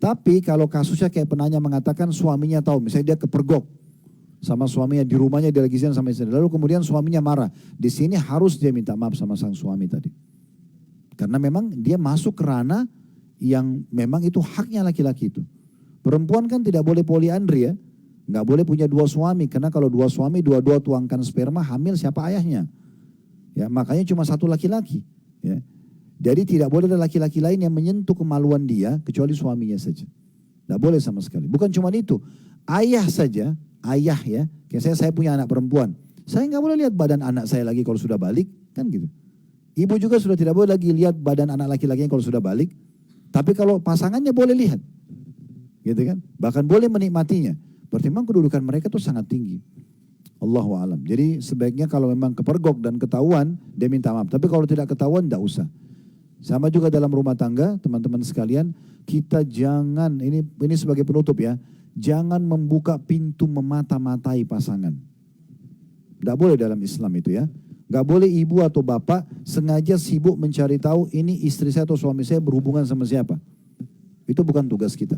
Tapi kalau kasusnya kayak penanya mengatakan suaminya tahu, misalnya dia kepergok sama suaminya di rumahnya, dia lagi zina sama istri, lalu kemudian suaminya marah, di sini harus dia minta maaf sama sang suami tadi, karena memang dia masuk ke ranah yang memang itu haknya laki-laki itu. Perempuan kan tidak boleh poliandri ya, nggak boleh punya 2 suami, karena kalau 2 suami dua-dua tuangkan sperma, hamil siapa ayahnya? Ya makanya cuma 1 laki-laki. Ya, jadi tidak boleh ada laki-laki lain yang menyentuh kemaluan dia kecuali suaminya saja. Tidak boleh sama sekali. Bukan cuma itu, ayah saja, ayah ya. Kayak saya punya anak perempuan, saya nggak boleh lihat badan anak saya lagi kalau sudah balik, kan gitu. Ibu juga sudah tidak boleh lagi lihat badan anak laki-lakinya kalau sudah balik. Tapi kalau pasangannya boleh lihat, gitu kan? Bahkan boleh menikmatinya. Berarti memang kedudukan mereka tuh sangat tinggi. Allahu a'lam. Jadi sebaiknya kalau memang kepergok dan ketahuan, dia minta maaf. Tapi kalau tidak ketahuan, tidak usah. Sama juga dalam rumah tangga, teman-teman sekalian, kita jangan, ini sebagai penutup ya, jangan membuka pintu memata-matai pasangan. Tidak boleh dalam Islam itu ya. Gak boleh ibu atau bapak sengaja sibuk mencari tahu ini istri saya atau suami saya berhubungan sama siapa. Itu bukan tugas kita.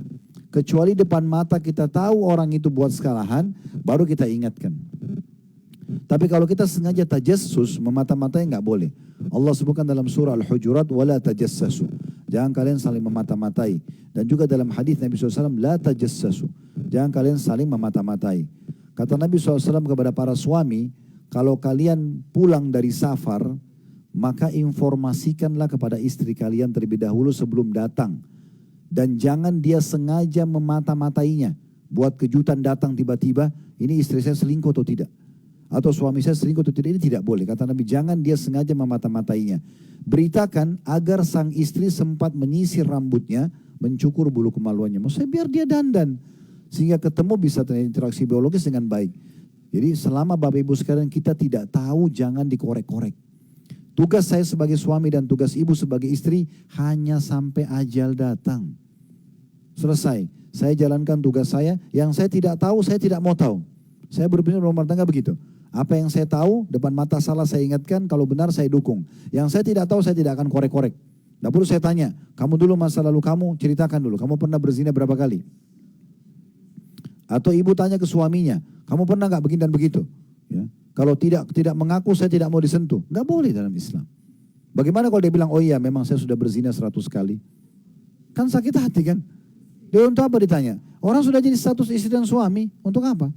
Kecuali depan mata kita tahu orang itu buat kesalahan, baru kita ingatkan. Tapi kalau kita sengaja tajassus, memata-matai nggak boleh. Allah sebutkan dalam surah Al-Hujurat, wala tajassasu. Jangan kalian saling memata-matai. Dan juga dalam hadis Nabi SAW, la tajassasu. Jangan kalian saling memata-matai. Kata Nabi SAW kepada para suami, kalau kalian pulang dari safar, maka informasikanlah kepada istri kalian terlebih dahulu sebelum datang. Dan jangan dia sengaja memata-matainya. Buat kejutan datang tiba-tiba, ini istri saya selingkuh atau tidak. Atau suami saya selingkuh atau tidak, ini tidak boleh. Kata Nabi, jangan dia sengaja memata-matainya. Beritakan agar sang istri sempat menyisir rambutnya, mencukur bulu kemaluannya. Maksudnya biar dia dandan. Sehingga ketemu bisa terinteraksi biologis dengan baik. Jadi selama Bapak Ibu sekalian kita tidak tahu, jangan dikorek-korek. Tugas saya sebagai suami dan tugas ibu sebagai istri hanya sampai ajal datang. Selesai. Saya jalankan tugas saya, yang saya tidak tahu saya tidak mau tahu. Saya berpikir rumah tangga begitu. Apa yang saya tahu, depan mata salah saya ingatkan, kalau benar saya dukung. Yang saya tidak tahu saya tidak akan korek-korek. Tidak perlu saya tanya, kamu dulu masa lalu kamu ceritakan dulu, kamu pernah berzina berapa kali? Atau ibu tanya ke suaminya, kamu pernah nggak begini dan begitu? Ya. Kalau tidak mengaku, saya tidak mau disentuh. Nggak boleh dalam Islam. Bagaimana kalau dia bilang, oh iya memang saya sudah berzina 100 kali. Kan sakit hati kan? Dia untuk apa ditanya? Orang sudah jadi status istri dan suami, untuk apa?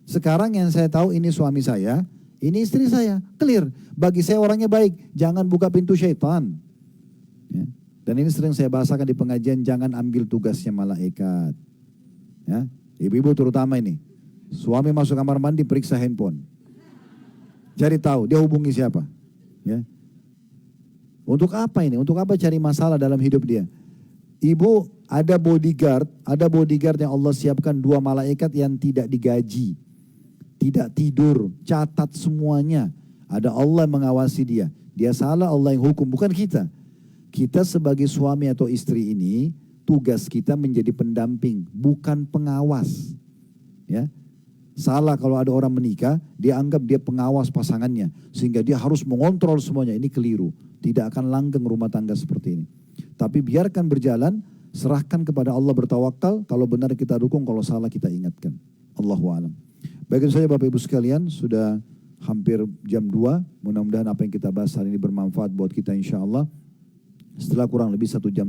Sekarang yang saya tahu ini suami saya, ini istri saya. Clear. Bagi saya orangnya baik, jangan buka pintu syaitan. Ya. Dan ini sering saya bahasakan di pengajian, jangan ambil tugasnya malaikat. Ya. Ibu-ibu terutama ini. Suami masuk kamar mandi, periksa handphone. Cari tahu dia hubungi siapa. Ya. Untuk apa ini? Untuk apa cari masalah dalam hidup dia? Ibu, ada bodyguard yang Allah siapkan 2 malaikat yang tidak digaji, tidak tidur, catat semuanya. Ada Allah yang mengawasi dia. Dia salah, Allah yang hukum, bukan kita. Kita sebagai suami atau istri ini, tugas kita menjadi pendamping, bukan pengawas. Ya, salah kalau ada orang menikah, dia anggap dia pengawas pasangannya, sehingga dia harus mengontrol semuanya. Ini keliru. Tidak akan langgeng rumah tangga seperti ini. Tapi biarkan berjalan, serahkan kepada Allah, bertawakal. Kalau benar kita dukung, kalau salah kita ingatkan. Allahu a'lam. Baik, itu saja Bapak Ibu sekalian, sudah hampir jam 2. Mudah-mudahan apa yang kita bahas hari ini bermanfaat buat kita insya Allah. Setelah kurang lebih 1,5 jam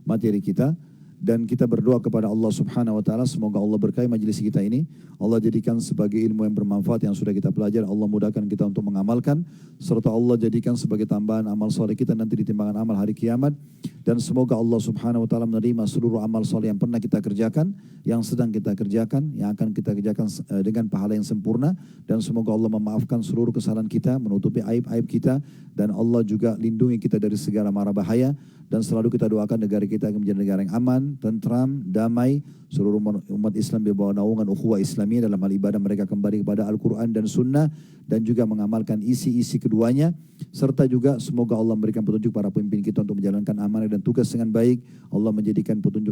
materi kita. Dan kita berdoa kepada Allah Subhanahu wa taala, semoga Allah berkahi majelis kita ini. Allah jadikan sebagai ilmu yang bermanfaat yang sudah kita pelajari. Allah mudahkan kita untuk mengamalkan, serta Allah jadikan sebagai tambahan amal soleh kita nanti di timbangan amal hari kiamat. Dan semoga Allah Subhanahu wa taala menerima seluruh amal soleh yang pernah kita kerjakan, yang sedang kita kerjakan, yang akan kita kerjakan dengan pahala yang sempurna. Dan semoga Allah memaafkan seluruh kesalahan kita, menutupi aib-aib kita, dan Allah juga lindungi kita dari segala mara bahaya. Dan selalu kita doakan negara kita menjadi negara yang aman, tentram, damai. Seluruh umat Islam di bawah naungan ukhuwah Islamiyah dalam hal ibadah mereka kembali kepada Al-Quran dan Sunnah, dan juga mengamalkan isi-isi keduanya. Serta juga semoga Allah memberikan petunjuk para pemimpin kita untuk menjalankan amanah dan tugas dengan baik. Allah memberikan petunjuk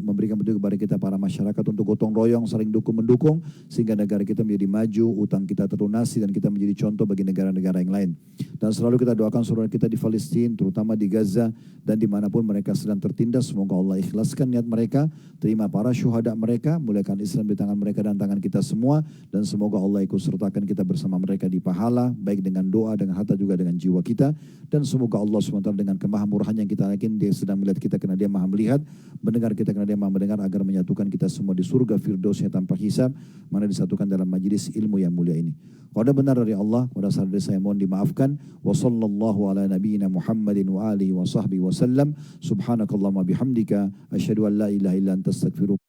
kepada kita para masyarakat untuk gotong royong, saling dukung-mendukung, sehingga negara kita menjadi maju, utang kita terlunasi, dan kita menjadi contoh bagi negara-negara yang lain. Dan selalu kita doakan saudara kita di Palestina, terutama di Gaza, dan dimanapun mereka sedang tertindas. Semoga Allah ikhlaskan niat mereka, terima para syuhada mereka, muliakan Islam di tangan mereka dan tangan kita semua. Dan semoga Allah ikut sertakan kita bersama mereka di pahala, baik dengan doa, dengan harta, juga dengan jiwa kita. Dan semoga Allah SWT dengan kemahamurahan yang kita yakin dia sedang melihat kita karena dia maha melihat, mendengar kita karena dia maha mendengar, agar menyatukan kita semua di surga firdausnya tanpa hisab, mana disatukan dalam majlis ilmu yang mulia ini. Kalau benar dari Allah, pada saat dari saya mohon dimaafkan. Wa sallallahu ala nabiyyina Muhammadin wa alihi wa sahbihi wa sallam. Subhanakallahumma bihamdika asyhadu an la ilaha illa anta astaghfiruka